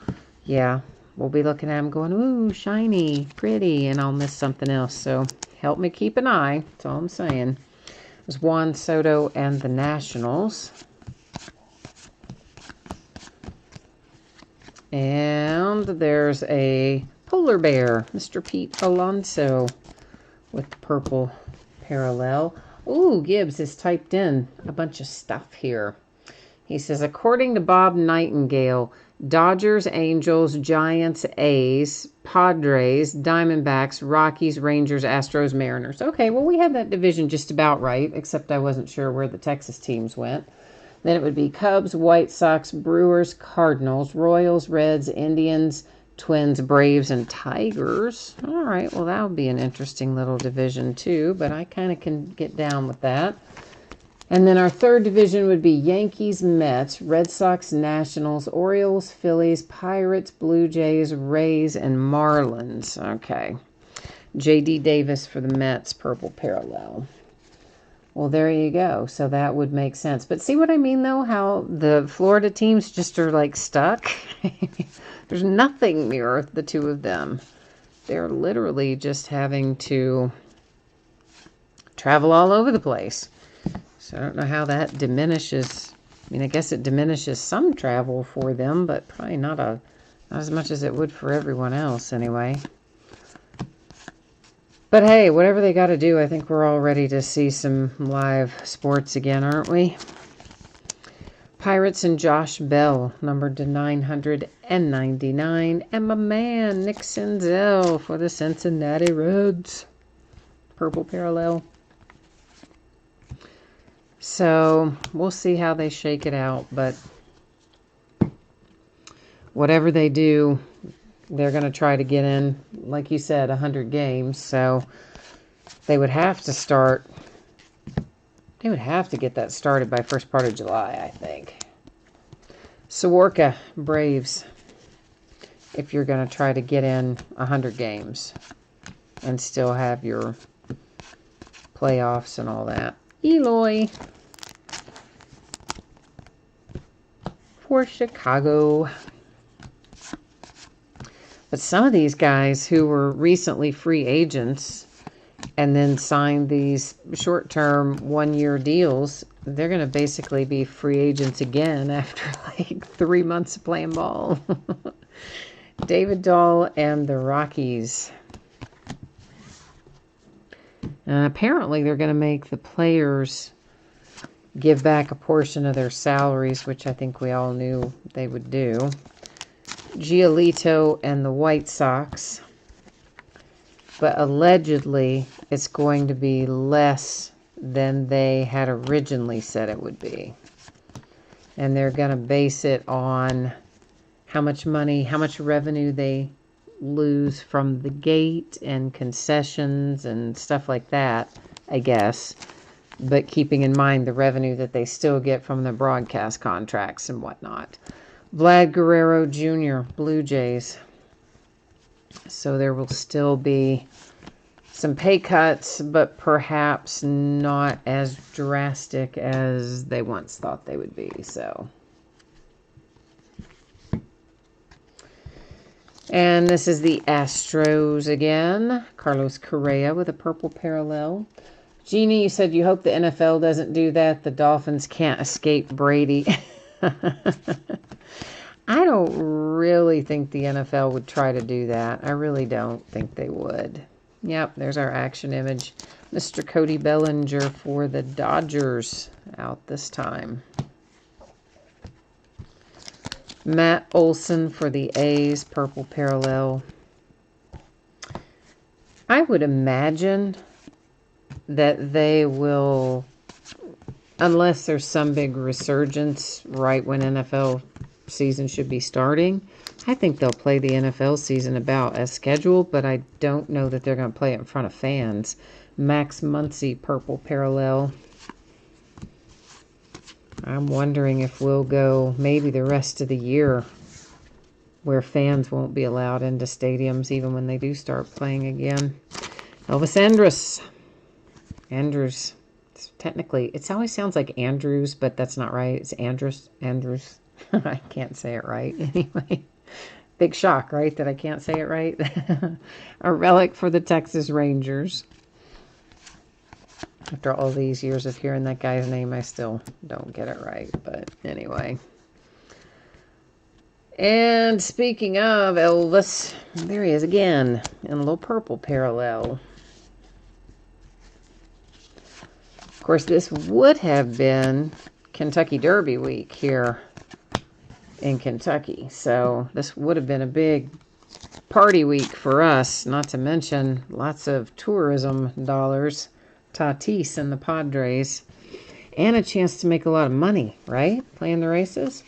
yeah, we'll be looking at them going, ooh, shiny, pretty, and I'll miss something else. So help me keep an eye, that's all I'm saying. There's Juan Soto and the Nationals. And there's a polar bear, Mr. Pete Alonso, with the purple parallel. Ooh, Gibbs has typed in a bunch of stuff here. He says, according to Bob Nightingale, Dodgers, Angels, Giants, A's, Padres, Diamondbacks, Rockies, Rangers, Astros, Mariners. Okay, well, we had that division just about right, except I wasn't sure where the Texas teams went. Then it would be Cubs, White Sox, Brewers, Cardinals, Royals, Reds, Indians, Twins, Braves, and Tigers. All right, well, that would be an interesting little division too, but I kind of can get down with that. And then our third division would be Yankees, Mets, Red Sox, Nationals, Orioles, Phillies, Pirates, Blue Jays, Rays, and Marlins. Okay. J.D. Davis for the Mets, purple parallel. Well, there you go. So that would make sense. But see what I mean, though? How the Florida teams just are, like, stuck? There's nothing near the two of them. They're literally just having to travel all over the place. So I don't know how that diminishes. I mean, I guess it diminishes some travel for them, but probably not as much as it would for everyone else anyway. But hey, whatever they got to do, I think we're all ready to see some live sports again, aren't we? Pirates and Josh Bell, numbered to 999. And my man, Nick Senzel for the Cincinnati Reds. Purple parallel. So, we'll see how they shake it out, but whatever they do, they're going to try to get in, like you said, 100 games. So they would have to start, they would have to get that started by first part of July, I think. Soroka, Braves, if you're going to try to get in 100 games and still have your playoffs and all that. Eloy for Chicago. But some of these guys who were recently free agents and then signed these short-term one-year deals, they're going to basically be free agents again after like 3 months of playing ball. David Dahl and the Rockies. And apparently they're going to make the players give back a portion of their salaries, which I think we all knew they would do. Giolito and the White Sox. But allegedly, it's going to be less than they had originally said it would be. And they're going to base it on how much money, how much revenue they lose from the gate and concessions and stuff like that, I guess. But keeping in mind the revenue that they still get from the broadcast contracts and whatnot. Vlad Guerrero Jr., Blue Jays. So there will still be some pay cuts, but perhaps not as drastic as they once thought they would be. So, and this is the Astros again. Carlos Correa with a purple parallel. Jeannie, you said you hope the NFL doesn't do that. The Dolphins can't escape Brady. I don't really think the NFL would try to do that. I really don't think they would. Yep, there's our action image. Mr. Cody Bellinger for the Dodgers out this time. Matt Olson for the A's, purple parallel. I would imagine that they will, unless there's some big resurgence right when NFL season should be starting, I think they'll play the NFL season about as scheduled, but I don't know that they're going to play it in front of fans. Max Muncy, purple parallel. I'm wondering if we'll go maybe the rest of the year where fans won't be allowed into stadiums even when they do start playing again. Elvis Andrus. Andrews. Technically, it always sounds like Andrews, but that's not right. It's Andrus. Andrews. I can't say it right. Anyway, big shock, right, that I can't say it right? A relic for the Texas Rangers. After all these years of hearing that guy's name, I still don't get it right. But anyway. And speaking of Elvis, there he is again in a little purple parallel. Of course, this would have been Kentucky Derby week here in Kentucky. So this would have been a big party week for us, not to mention lots of tourism dollars. Tatis and the Padres. And a chance to make a lot of money, right? Playing the races.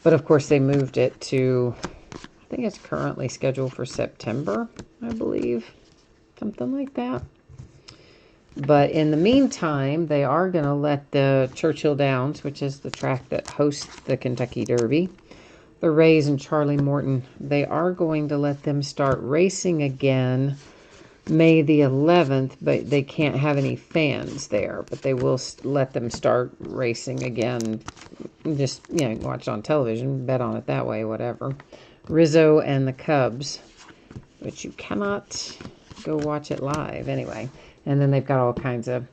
But of course they moved it to, I think it's currently scheduled for September, I believe. Something like that. But in the meantime, they are going to let the Churchill Downs, which is the track that hosts the Kentucky Derby, the Rays and Charlie Morton, they are going to let them start racing again May the 11th, but they can't have any fans there. But they will let them start racing again. Just, watch on television, bet on it that way, whatever. Rizzo and the Cubs, but you cannot go watch it live anyway. And then they've got all kinds of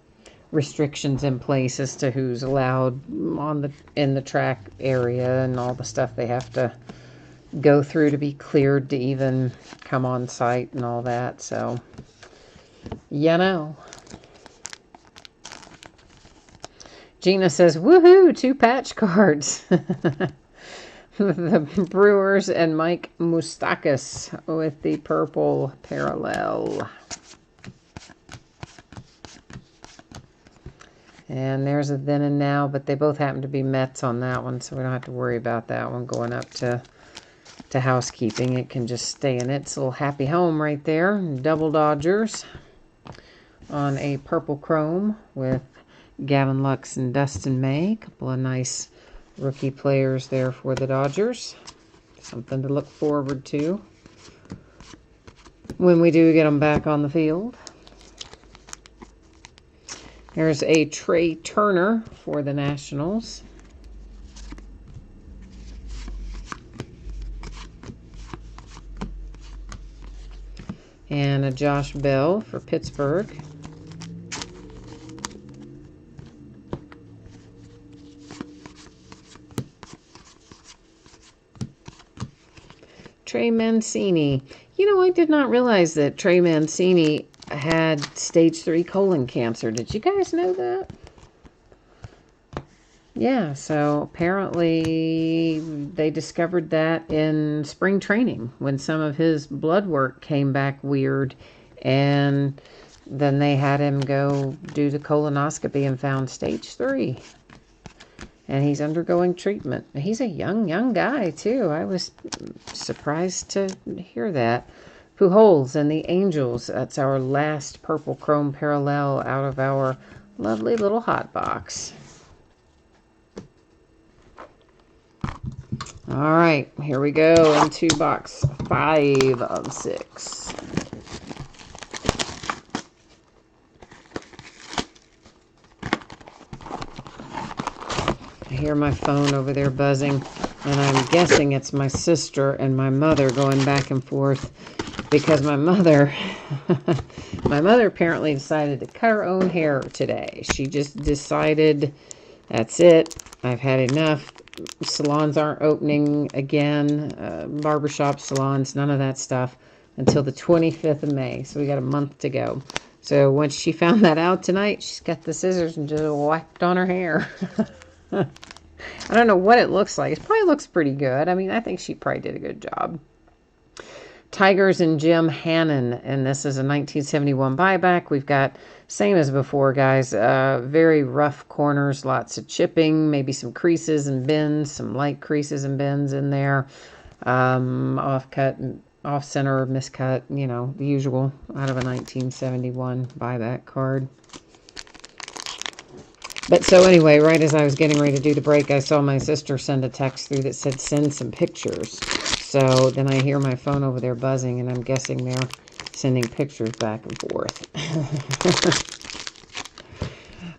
restrictions in place as to who's allowed in the track area and all the stuff they have to go through to be cleared to even come on site and all that. So, Gina says, woohoo, 2 patch cards. The Brewers and Mike Moustakas with the purple parallel. And there's a then and now, but they both happen to be Mets on that one, so we don't have to worry about that one going up to housekeeping. It can just stay in its little happy home right there. Double Dodgers on a purple chrome with Gavin Lux and Dustin May. A couple of nice rookie players there for the Dodgers. Something to look forward to when we do get them back on the field. There's a Trey Turner for the Nationals. And a Josh Bell for Pittsburgh. Trey Mancini. I did not realize that Trey Mancini had stage 3 colon cancer. Did you guys know that? Yeah, so apparently they discovered that in spring training when some of his blood work came back weird, and then they had him go do the colonoscopy and found stage 3. And he's undergoing treatment. He's a young guy, too. I was surprised to hear that. Pujols and the Angels. That's our last purple chrome parallel out of our lovely little hot box. All right, here we go into box 5 of 6. I hear my phone over there buzzing, and I'm guessing it's my sister and my mother going back and forth, because my mother apparently decided to cut her own hair today. She just decided, that's it, I've had enough. Salons aren't opening again, barbershop salons, none of that stuff, until the 25th of May. So we got a month to go. So once she found that out tonight, she's got the scissors and just whacked on her hair. I don't know what it looks like. It probably looks pretty good. I mean, I think she probably did a good job. Tigers and Jim Hannon, and this is a 1971 buyback. We've got, same as before, guys, very rough corners, lots of chipping, maybe some creases and bends, some light creases and bends in there, off-cut, off-center, miscut, you know, the usual out of a 1971 buyback card. But so anyway, right as I was getting ready to do the break, I saw my sister send a text through that said, send some pictures. So then I hear my phone over there buzzing, and I'm guessing they're sending pictures back and forth.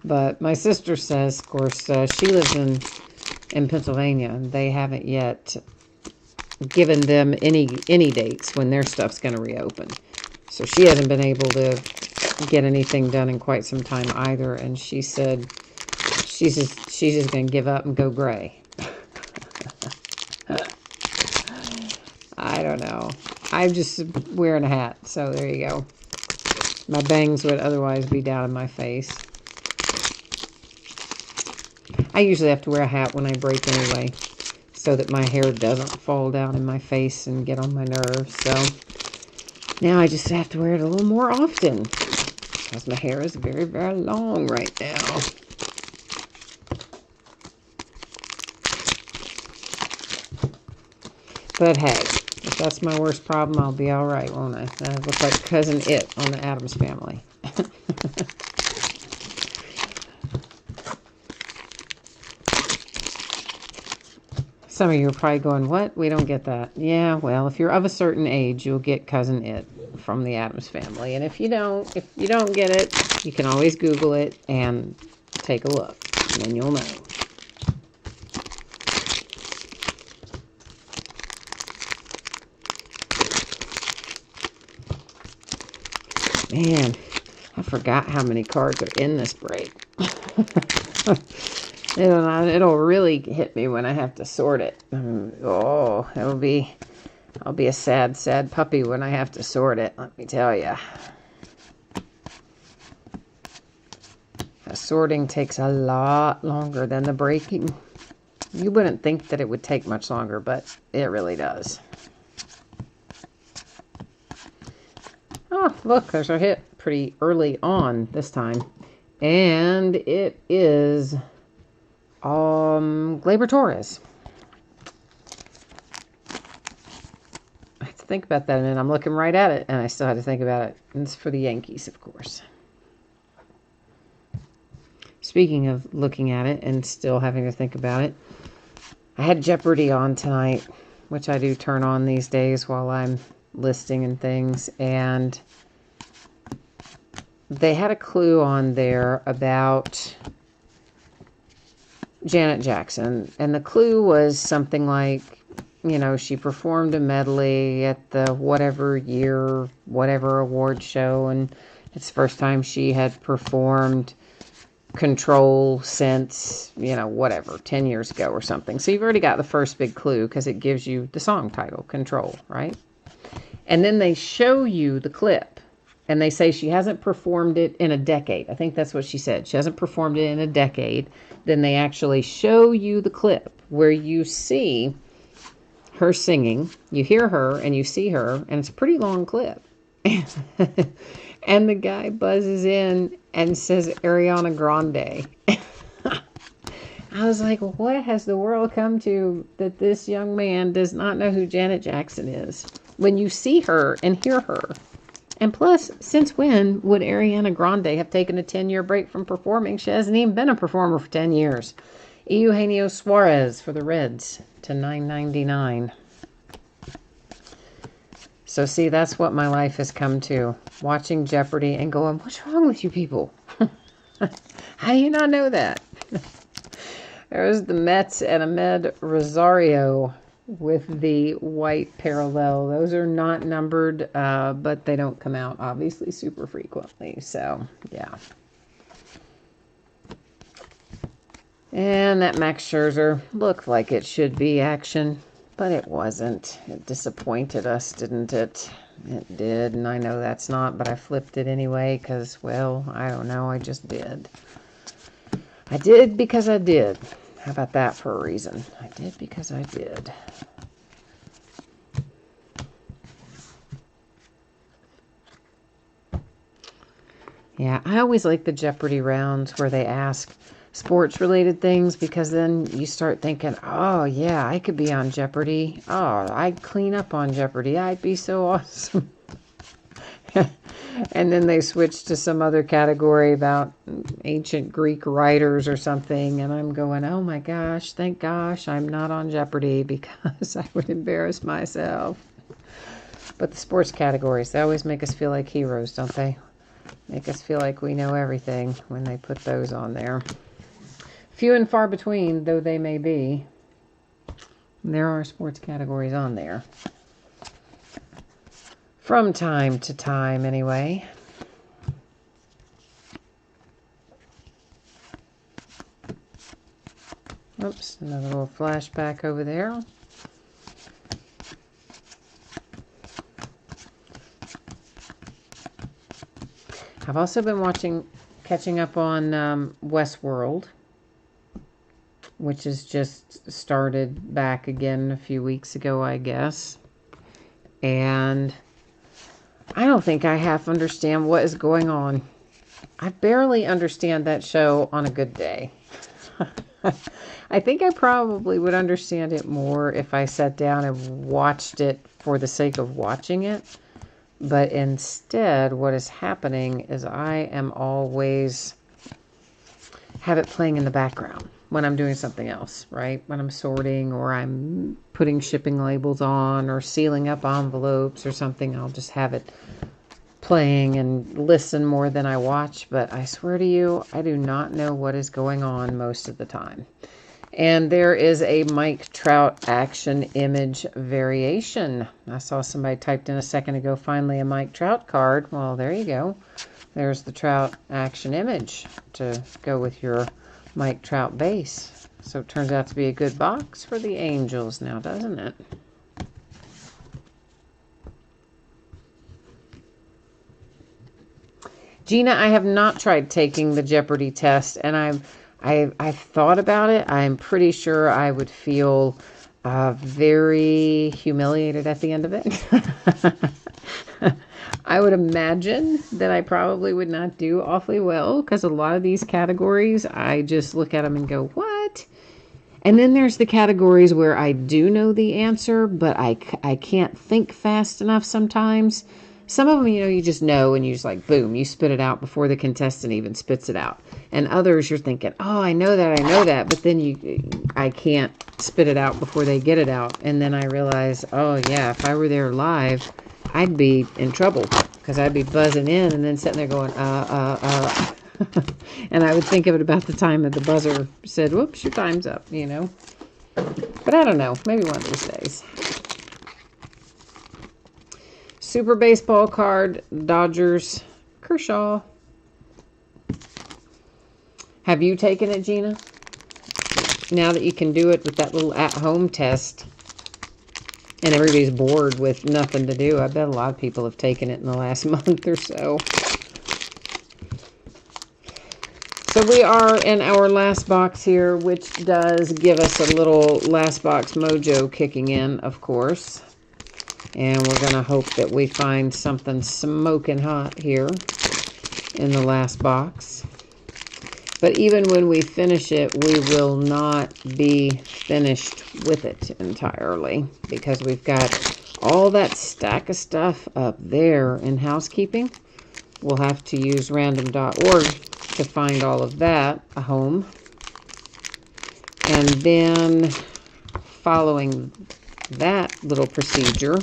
But my sister says, of course, she lives in Pennsylvania, and they haven't yet given them any dates when their stuff's going to reopen. So she hasn't been able to get anything done in quite some time either, and she said she's just going to give up and go gray. I don't know. I'm just wearing a hat, so there you go. My bangs would otherwise be down in my face. I usually have to wear a hat when I break anyway, so that my hair doesn't fall down in my face and get on my nerves. So now I just have to wear it a little more often, because my hair is very, very long right now. But hey, if that's my worst problem, I'll be all right, won't I? I look like Cousin It on the Addams Family. Some of you are probably going, what? We don't get that. Yeah, well, if you're of a certain age, you'll get Cousin It from the Addams Family. And if you don't get it, you can always Google it and take a look, and then you'll know. Man, I forgot how many cards are in this break. It'll really hit me when I have to sort it. Oh, I'll be a sad, sad puppy when I have to sort it, let me tell you. The sorting takes a lot longer than the breaking. You wouldn't think that it would take much longer, but it really does. Oh, look, there's our hit pretty early on this time. And it is Gleyber Torres. I have to think about that, and I'm looking right at it, and I still had to think about it. And it's for the Yankees, of course. Speaking of looking at it and still having to think about it, I had Jeopardy on tonight, which I do turn on these days while I'm listing and things, and they had a clue on there about Janet Jackson, and the clue was something like, you know, she performed a medley at the whatever year, whatever award show, and it's the first time she had performed Control since, you know, whatever, 10 years ago or something. So you've already got the first big clue because it gives you the song title, Control, right? And then they show you the clip, And they say she hasn't performed it in a decade. I think that's what she said. She hasn't performed it in a decade. Then they actually show you the clip where you see her singing. You hear her and you see her, and it's a pretty long clip. And the guy buzzes in and says Ariana Grande. I was like, what has the world come to that this young man does not know who Janet Jackson is? When you see her and hear her. And plus, since when would Ariana Grande have taken a 10-year break from performing? She hasn't even been a performer for 10 years. Eugenio Suarez for the Reds to $9.99. So see, that's what my life has come to. Watching Jeopardy and going, what's wrong with you people? How do you not know that? There's the Mets and Ahmed Rosario with the white parallel. Those are not numbered, but they don't come out, obviously, super frequently. So, yeah. And that Max Scherzer looked like it should be action, but it wasn't. It disappointed us, didn't it? It did, and I know that's not, but I flipped it anyway because, well, I don't know, I just did. I did because I did. How about that for a reason? I did because I did. Yeah, I always like the Jeopardy rounds where they ask sports-related things because then you start thinking, oh, yeah, I could be on Jeopardy. Oh, I'd clean up on Jeopardy. I'd be so awesome. And then they switch to some other category about ancient Greek writers or something. And I'm going, oh my gosh, thank gosh I'm not on Jeopardy because I would embarrass myself. But the sports categories, they always make us feel like heroes, don't they? Make us feel like we know everything when they put those on there. Few and far between, though they may be, there are sports categories on there. From time to time, anyway. Oops, another little flashback over there. I've also been catching up on Westworld, which has just started back again a few weeks ago, I guess. And I don't think I half understand what is going on. I barely understand that show on a good day. I think I probably would understand it more if I sat down and watched it for the sake of watching it. But instead, what is happening is I am always have it playing in the background when I'm doing something else, right? When I'm sorting or I'm putting shipping labels on or sealing up envelopes or something, I'll just have it playing and listen more than I watch. But I swear to you, I do not know what is going on most of the time. And there is a Mike Trout action image variation. I saw somebody typed in a second ago, finally a Mike Trout card. Well, there you go. There's the Trout action image to go with your Mike Trout base. So it turns out to be a good box for the Angels now, doesn't it? Gina, I have not tried taking the Jeopardy test, and I've thought about it. I'm pretty sure I would feel very humiliated at the end of it. I would imagine that I probably would not do awfully well because a lot of these categories, I just look at them and go, what? And then there's the categories where I do know the answer, but I can't think fast enough sometimes. Some of them, you just know and you just like, boom, you spit it out before the contestant even spits it out. And others you're thinking, oh, I know that. But then I can't spit it out before they get it out. And then I realize, oh yeah, if I were there live, I'd be in trouble because I'd be buzzing in and then sitting there going, and I would think of it about the time that the buzzer said, whoops, your time's up, But I don't know. Maybe one of these days. Super baseball card, Dodgers, Kershaw. Have you taken it, Gina? Now that you can do it with that little at-home test, and everybody's bored with nothing to do. I bet a lot of people have taken it in the last month or so. So we are in our last box here, which does give us a little last box mojo kicking in, of course. And we're going to hope that we find something smoking hot here in the last box. But even when we finish it, we will not be finished with it entirely, because we've got all that stack of stuff up there in housekeeping. We'll have to use random.org to find all of that a home. And then following that little procedure,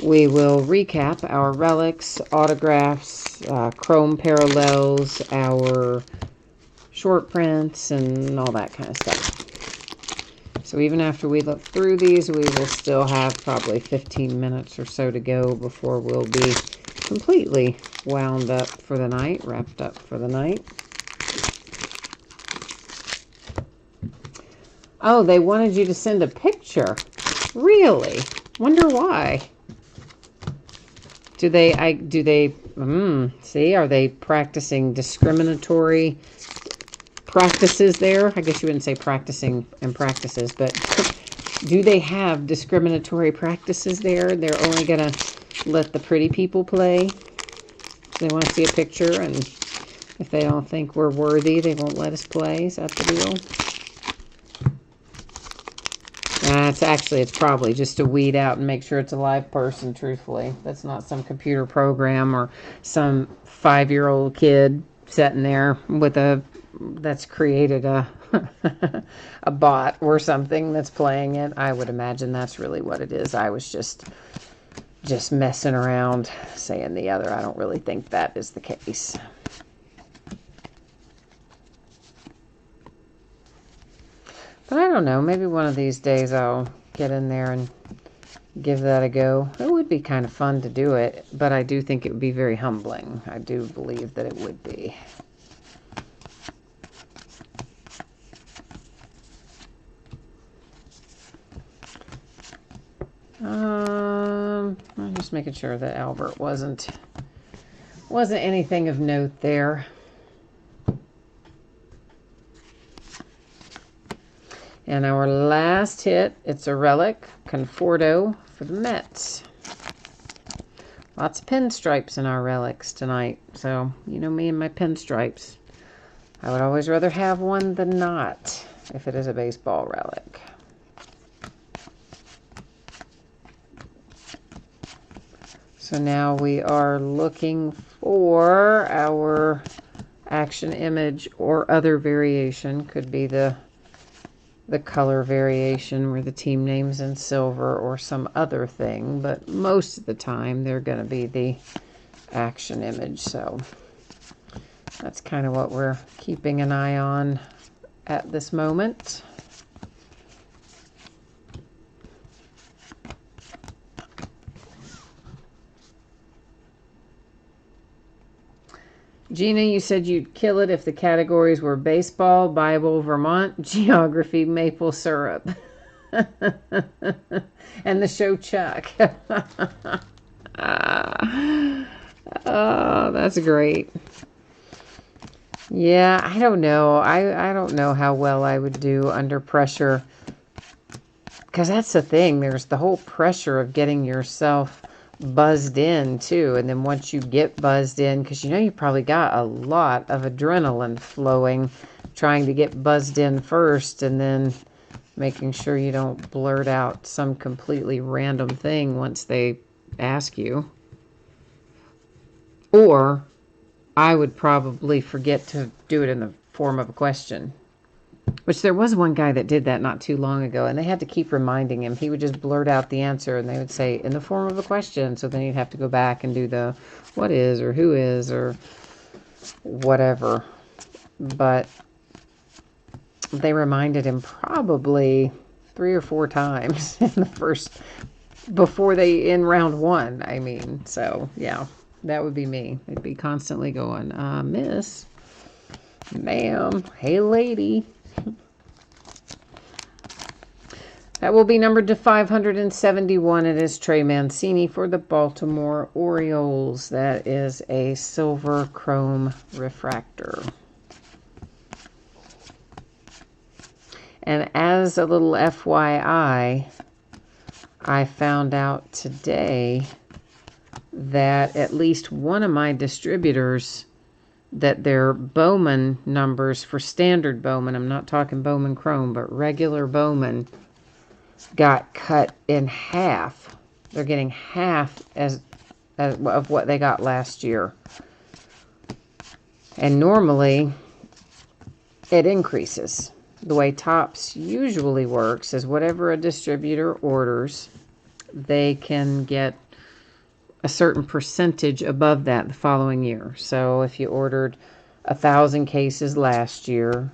we will recap our relics, autographs, chrome parallels, our short prints, and all that kind of stuff. So even after we look through these, we will still have probably 15 minutes or so to go before we'll be completely wound up for the night, wrapped up for the night. Oh, they wanted you to send a picture. Really? Wonder why. See, are they practicing discriminatory practices there? I guess you wouldn't say practicing and practices, but do they have discriminatory practices there? They're only going to let the pretty people play. They want to see a picture, and if they don't think we're worthy, they won't let us play. Is that the deal? It's probably just to weed out and make sure it's a live person, truthfully. That's not some computer program or some 5-year-old kid sitting there with that's created a a bot or something that's playing it. I would imagine that's really what it is. I was just messing around saying the other. I don't really think that is the case. But I don't know. Maybe one of these days I'll get in there and give that a go. It would be kind of fun to do it, but I do think it would be very humbling. I do believe that it would be. I'm just making sure that Albert wasn't anything of note there. And our last hit, it's a relic, Conforto for the Mets. Lots of pinstripes in our relics tonight. So, you know me and my pinstripes. I would always rather have one than not if it is a baseball relic. So now we are looking for our action image or other variation. Could be the color variation where the team name's in silver or some other thing, but most of the time they're going to be the action image. So that's kind of what we're keeping an eye on at this moment. Gina, you said you'd kill it if the categories were baseball, Bible, Vermont, geography, maple syrup, and the show Chuck. Oh, that's great. Yeah, I don't know. I don't know how well I would do under pressure, because that's the thing. There's the whole pressure of getting yourself buzzed in too, and then once you get buzzed in, because you know you probably got a lot of adrenaline flowing trying to get buzzed in first, and then making sure you don't blurt out some completely random thing once they ask you. Or I would probably forget to do it in the form of a question. Which there was one guy that did that not too long ago, and they had to keep reminding him. He would just blurt out the answer, and they would say, in the form of a question. So then you'd have to go back and do the what is or who is or whatever. But they reminded him probably 3 or 4 times in the first, in round 1, I mean. So, yeah, that would be me. They'd be constantly going, miss, ma'am, hey, lady. That will be numbered to 571. It is Trey Mancini for the Baltimore Orioles. That is a silver chrome refractor. And as a little FYI, I found out today that at least one of my distributors, that their Bowman numbers for standard Bowman, I'm not talking Bowman Chrome, but regular Bowman, got cut in half. They're getting half as of what they got last year. And normally it increases. The way Topps usually works is whatever a distributor orders, they can get a certain percentage above that the following year. So if you ordered 1,000 cases last year,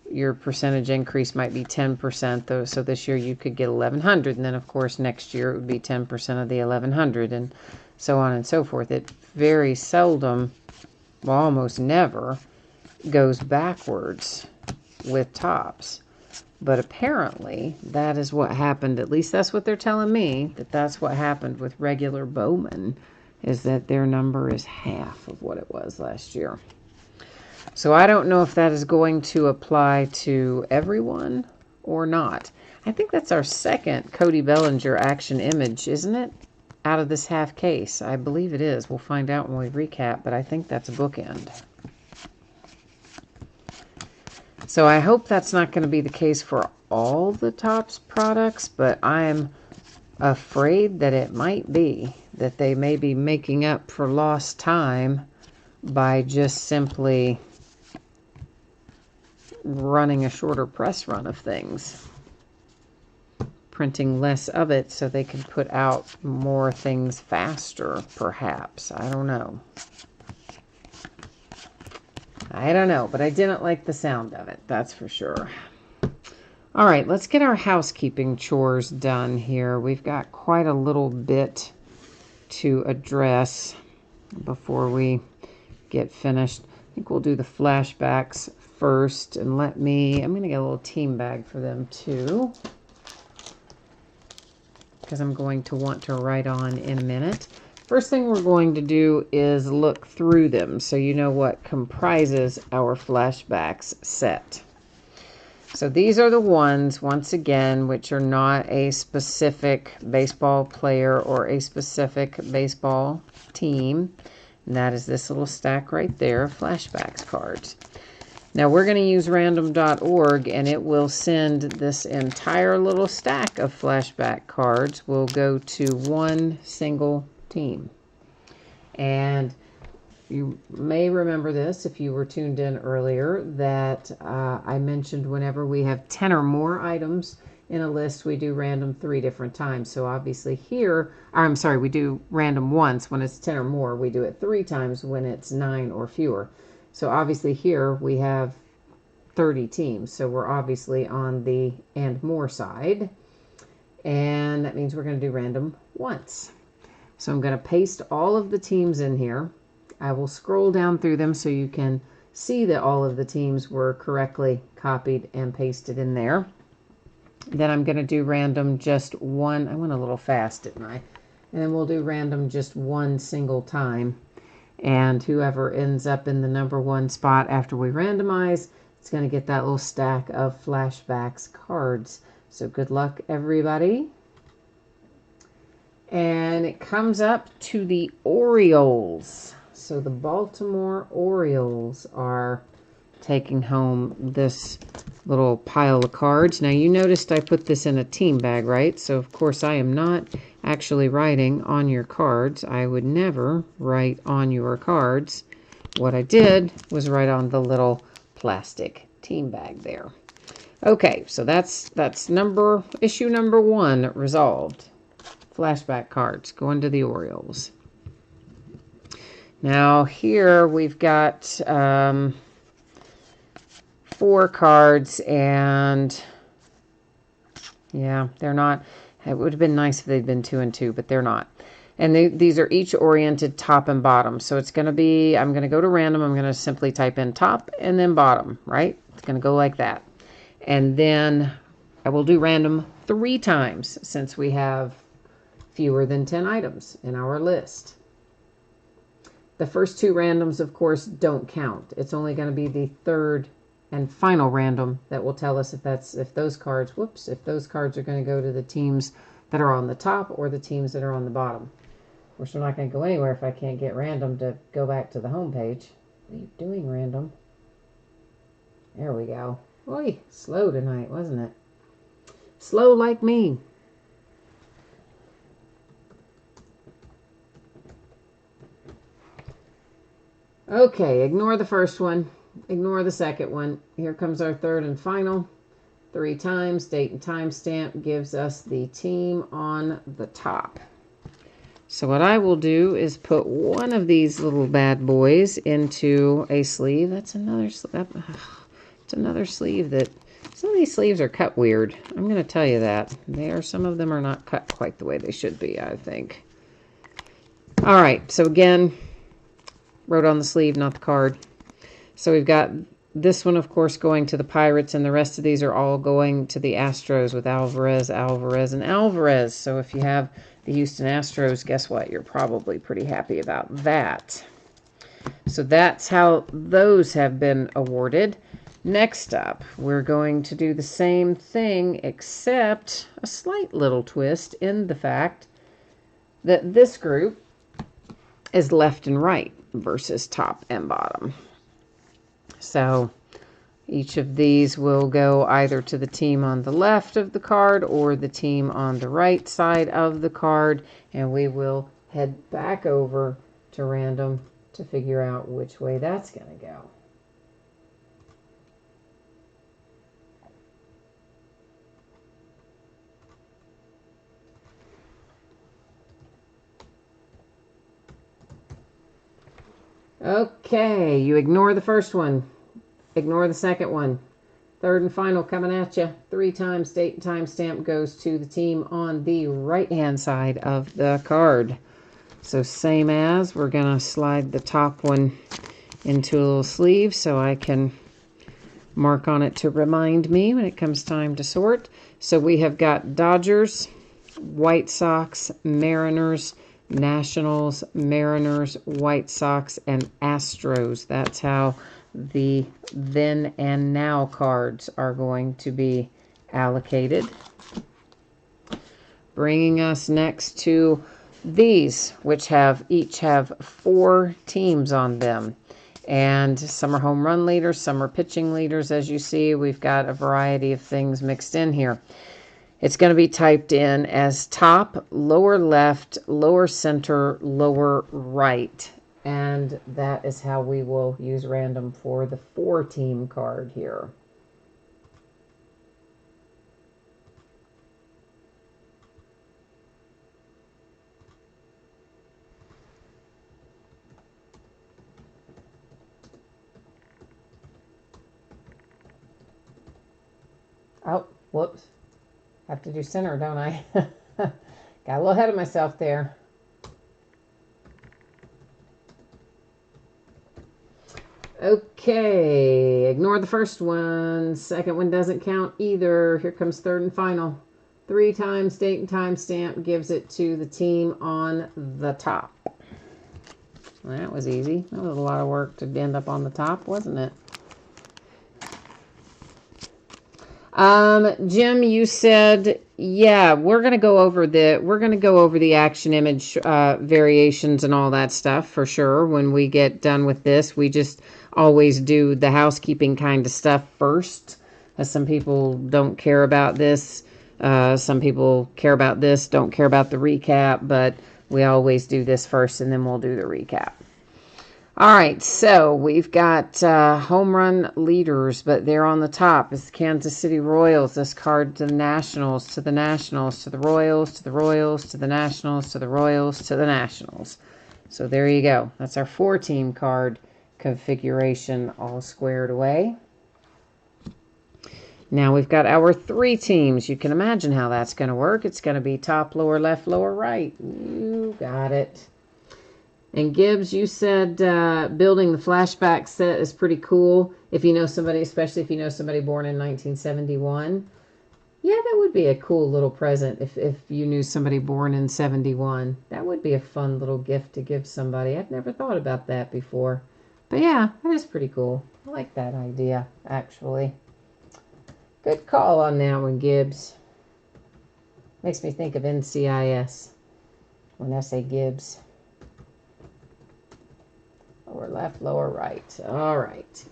your percentage increase might be 10%, though. So this year you could get 1,100, and then of course next year it would be 10% of the 1,100, and so on and so forth. It very seldom, well, almost never, goes backwards with Topps. But apparently that is what happened. At least that's what they're telling me, that's what happened with regular Bowman, is that their number is half of what it was last year. So I don't know if that is going to apply to everyone or not. I think that's our second Cody Bellinger action image, isn't it? Out of this half case. I believe it is. We'll find out when we recap, but I think that's a bookend. So I hope that's not going to be the case for all the Topps products, but I'm afraid that it might be, that they may be making up for lost time by just simply running a shorter press run of things, printing less of it so they can put out more things faster, perhaps. I don't know. But I didn't like the sound of it, that's for sure. All right, let's get our housekeeping chores done here. We've got quite a little bit to address before we get finished. I think we'll do the flashbacks first, and I'm going to get a little team bag for them too, because I'm going to want to write on in a minute. First thing we're going to do is look through them so you know what comprises our flashbacks set. So these are the ones, once again, which are not a specific baseball player or a specific baseball team. And that is this little stack right there, flashbacks cards. Now we're going to use random.org, and it will send this entire little stack of flashback cards will go to one single team. And you may remember this if you were tuned in earlier, that I mentioned whenever we have 10 or more items in a list, we do random 3 different times. So obviously here, we do random once when it's 10 or more. We do it 3 times when it's 9 or fewer. So obviously here we have 30 teams. So we're obviously on the and more side. And that means we're going to do random once. So I'm going to paste all of the teams in here. I will scroll down through them so you can see that all of the teams were correctly copied and pasted in there. Then I'm going to do random just one. I went a little fast, didn't I? And then we'll do random just one single time. And whoever ends up in the number 1 spot after we randomize, it's going to get that little stack of flashbacks cards. So good luck, everybody. And it comes up to the Orioles. So the Baltimore Orioles are taking home this little pile of cards. Now you noticed I put this in a team bag, right? So of course I am not actually writing on your cards. I would never write on your cards. What I did was write on the little plastic team bag there. Okay, so that's issue number 1 resolved. Flashback cards going to the Orioles. Now here we've got 4 cards, and yeah, they're not. It would have been nice if they'd been 2 and 2, but they're not. And these are each oriented top and bottom. So it's going to be, I'm going to go to random. I'm going to simply type in top and then bottom, right? It's going to go like that. And then I will do random 3 times since we have fewer than 10 items in our list. The first 2 randoms, of course, don't count. It's only going to be the third and final random that will tell us if those cards are going to go to the teams that are on the top or the teams that are on the bottom. Of course, we're not going to go anywhere if I can't get random to go back to the home page. What are you doing, random? There we go. Boy, slow tonight, wasn't it? Slow like me. Okay, ignore the first one. Ignore the second one. Here comes our third and final. 3 times, date and time stamp gives us the team on the top. So what I will do is put one of these little bad boys into a sleeve. That's another sleeve. It's another sleeve that... Some of these sleeves are cut weird. I'm going to tell you that. Some of them are not cut quite the way they should be, I think. All right, so again, wrote on the sleeve, not the card. So we've got this one, of course, going to the Pirates, and the rest of these are all going to the Astros with Alvarez, Alvarez, and Alvarez. So if you have the Houston Astros, guess what? You're probably pretty happy about that. So that's how those have been awarded. Next up, we're going to do the same thing, except a slight little twist in the fact that this group is left and right versus top and bottom. So each of these will go either to the team on the left of the card or the team on the right side of the card, and we will head back over to random to figure out which way that's going to go. Okay, you ignore the first one. Ignore the second one. Third and final coming at you. 3 times, date and time stamp goes to the team on the right-hand side of the card. So same as, we're going to slide the top one into a little sleeve so I can mark on it to remind me when it comes time to sort. So we have got Dodgers, White Sox, Mariners, Nationals, Mariners, White Sox, and Astros. That's how the then and now cards are going to be allocated. Bringing us next to these, which each have 4 teams on them. And some are home run leaders, some are pitching leaders. As you see, we've got a variety of things mixed in here. It's going to be typed in as top, lower left, lower center, lower right. And that is how we will use random for the 4-team card here. Oh, whoops. Have to do center, don't I? Got a little ahead of myself there. Okay, ignore the first one. Second one doesn't count either. Here comes third and final. 3 times, date and time stamp gives it to the team on the top. Well, that was easy. That was a lot of work to end up on the top, wasn't it? Jim, you said, yeah, we're going to go over the action image variations and all that stuff for sure when we get done with this. We just always do the housekeeping kind of stuff first. Some people don't care about this. Some people care about this, don't care about the recap, but we always do this first and then we'll do the recap. All right, so we've got home run leaders, but they're on the top. It's the Kansas City Royals. This card to the Nationals, to the Nationals, to the Royals, to the Royals, to the Nationals, to the Royals, to the Nationals. So there you go. That's our 4-team card configuration all squared away. Now we've got our 3 teams. You can imagine how that's going to work. It's going to be top, lower, left, lower, right. You got it. And Gibbs, you said building the flashback set is pretty cool if you know somebody, especially if you know somebody born in 1971. Yeah, that would be a cool little present if you knew somebody born in 71. That would be a fun little gift to give somebody. I've never thought about that before. But yeah, that is pretty cool. I like that idea, actually. Good call on that one, Gibbs. Makes me think of NCIS when I say Gibbs. Lower left, lower right. All right.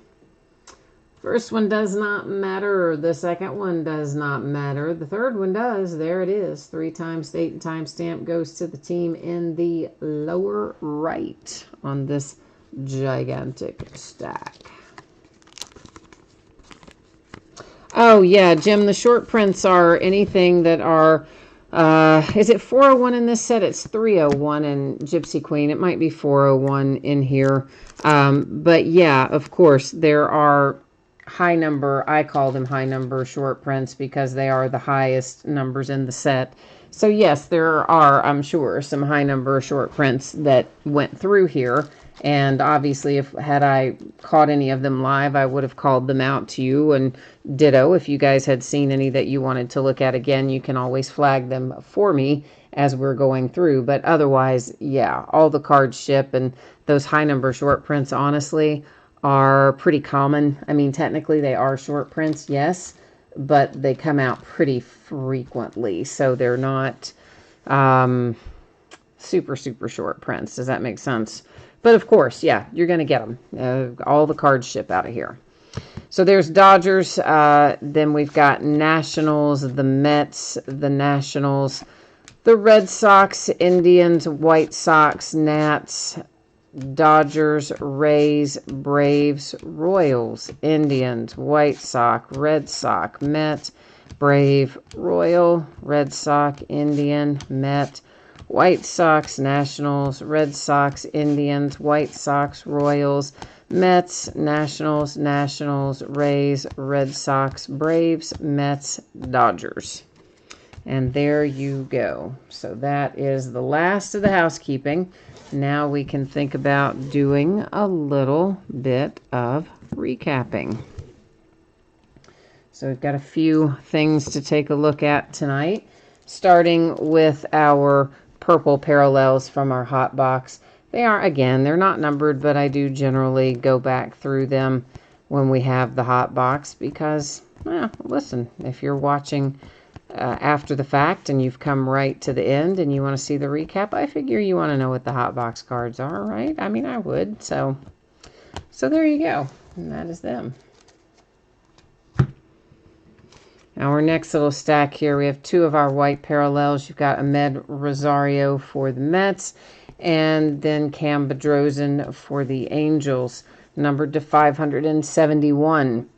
First one does not matter. The second one does not matter. The third one does. There it is. 3 times date and timestamp goes to the team in the lower right on this gigantic stack. Oh, yeah, Jim, the short prints are anything that are, is it 401 in this set? It's 301 in Gypsy Queen. It might be 401 in here. But yeah, of course, there are high number, I call them high number short prints because they are the highest numbers in the set. So yes, there are, I'm sure, some high number short prints that went through here. And obviously, had I caught any of them live, I would have called them out to you. And ditto, if you guys had seen any that you wanted to look at again, you can always flag them for me as we're going through. But otherwise, yeah, all the cards ship, and those high number short prints, honestly, are pretty common. I mean, technically they are short prints, yes, but they come out pretty frequently. So they're not super short prints. Does that make sense? But of course, yeah, you're going to get them. All the cards ship out of here. So there's Dodgers. Then we've got Nationals, the Mets, the Nationals, the Red Sox, Indians, White Sox, Nats, Dodgers, Rays, Braves, Royals, Indians, White Sox, Red Sox, Met, Brave, Royal, Red Sox, Indian, Met, White Sox, Nationals, Red Sox, Indians, White Sox, Royals, Mets, Nationals, Nationals, Rays, Red Sox, Braves, Mets, Dodgers. And there you go. So that is the last of the housekeeping. Now we can think about doing a little bit of recapping. So we've got a few things to take a look at tonight, starting with our purple parallels from our hot box. They are, again, they're not numbered, but I do generally go back through them when we have the hot box because, well, listen, if you're watching after the fact and you've come right to the end and you want to see the recap, I figure you want to know what the hot box cards are, right? I mean, I would. So there you go. And that is them. Our next little stack here, we have 2 of our white parallels. You've got Ahmed Rosario for the Mets and then Cam Bedrosian for the Angels, numbered to 571.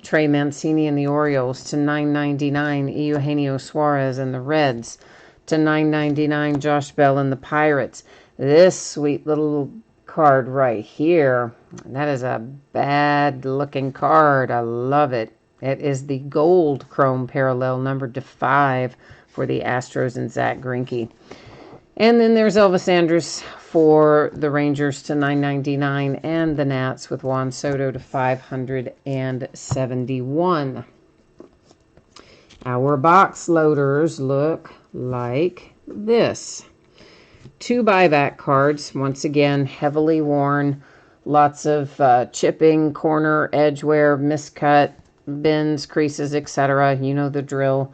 Trey Mancini and the Orioles to 999. Eugenio Suarez and the Reds to 999. Josh Bell and the Pirates. This sweet little card right here, that is a bad looking card. I love it. It is the gold chrome parallel, numbered to 5 for the Astros and Zach Greinke. And then there's Elvis Andrus for the Rangers to 999 and the Nats with Juan Soto to 571. Our box loaders look like this. 2 buyback cards, once again, heavily worn, lots of chipping, corner, edge wear, miscut, bends, creases, etc. You know the drill.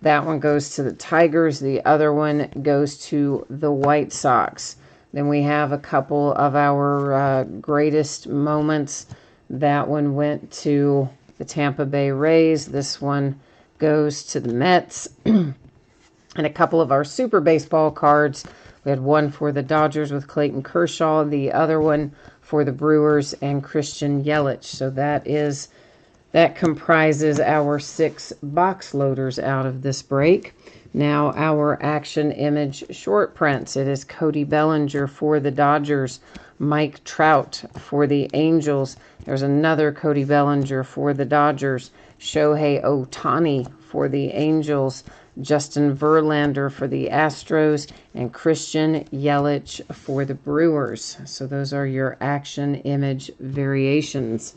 That one goes to the Tigers. The other one goes to the White Sox. Then we have a couple of our greatest moments. That one went to the Tampa Bay Rays. This one goes to the Mets. And a couple of our Super Baseball cards. We had one for the Dodgers with Clayton Kershaw. The other one for the Brewers and Christian Yelich. So that comprises our 6 box loaders out of this break. Now our action image short prints. It is Cody Bellinger for the Dodgers, Mike Trout for the Angels. There's another Cody Bellinger for the Dodgers, Shohei Ohtani for the Angels, Justin Verlander for the Astros, and Christian Yelich for the Brewers. So those are your action image variations.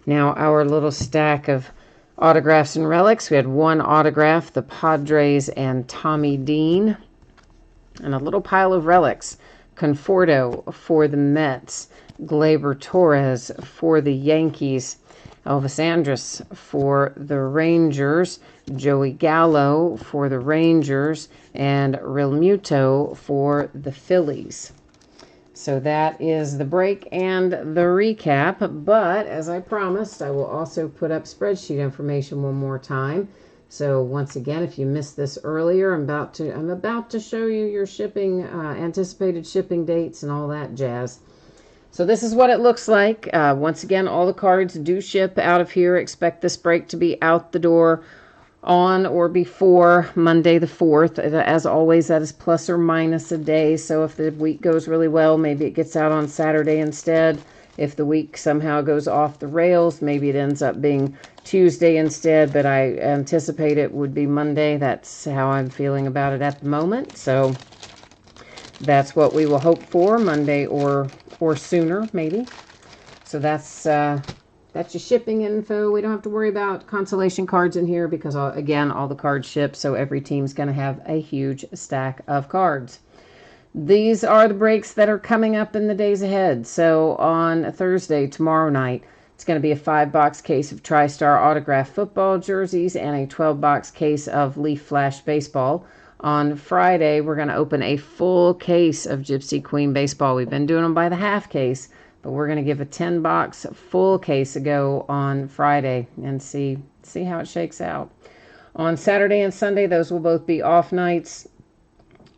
Now, our little stack of Autographs and relics. We had one autograph, the Padres and Tommy Dean. And a little pile of relics. Conforto for the Mets. Gleyber Torres for the Yankees. Elvis Andrus for the Rangers. Joey Gallo for the Rangers. And Real Muto for the Phillies. So that is the break and the recap. But as I promised, I will also put up spreadsheet information one more time. So once again, if you missed this earlier, I'm about to show you your shipping, anticipated shipping dates and all that jazz. So this is what it looks like. Once again, all the cards do ship out of here. Expect this break to be out the door on or before Monday the 4th. As always, that is plus or minus a day. So if the week goes really well, maybe it gets out on Saturday instead. If the week somehow goes off the rails, maybe it ends up being Tuesday instead, but I anticipate it would be Monday. That's how I'm feeling about it at the moment. So that's what we will hope for, Monday or sooner, maybe. So that's your shipping info. We don't have to worry about consolation cards in here because, again, all the cards ship, so every team's going to have a huge stack of cards. These are the breaks that are coming up in the days ahead. So on Thursday, tomorrow night, it's going to be a 5-box case of TriStar autographed football jerseys and a 12-box case of Leaf Flash baseball. On Friday, we're going to open a full case of Gypsy Queen baseball. We've been doing them by the half case, but we're going to give a 10-box full case a go on Friday and see how it shakes out. On Saturday and Sunday, those will both be off nights.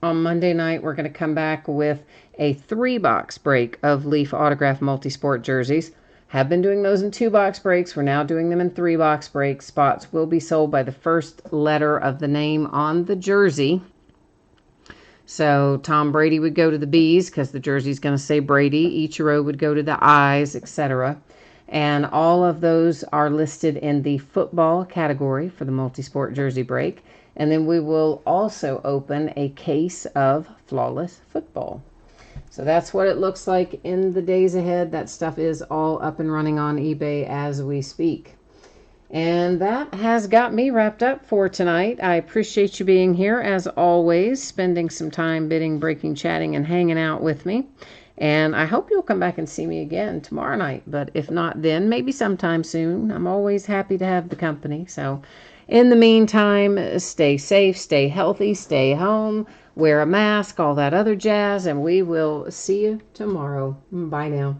On Monday night, we're going to come back with a 3-box break of Leaf autographed multi-sport jerseys. Have been doing those in 2-box breaks. We're now doing them in 3-box breaks. Spots will be sold by the first letter of the name on the jersey. So Tom Brady would go to the B's because the jersey's going to say Brady. Ichiro would go to the I's, etc. And all of those are listed in the football category for the multi-sport jersey break. And then we will also open a case of Flawless Football. So that's what it looks like in the days ahead. That stuff is all up and running on eBay as we speak. And that has got me wrapped up for tonight. I appreciate you being here, as always, spending some time bidding, breaking, chatting, and hanging out with me. And I hope you'll come back and see me again tomorrow night. But if not then, maybe sometime soon. I'm always happy to have the company. So in the meantime, stay safe, stay healthy, stay home, wear a mask, all that other jazz, and we will see you tomorrow. Bye now.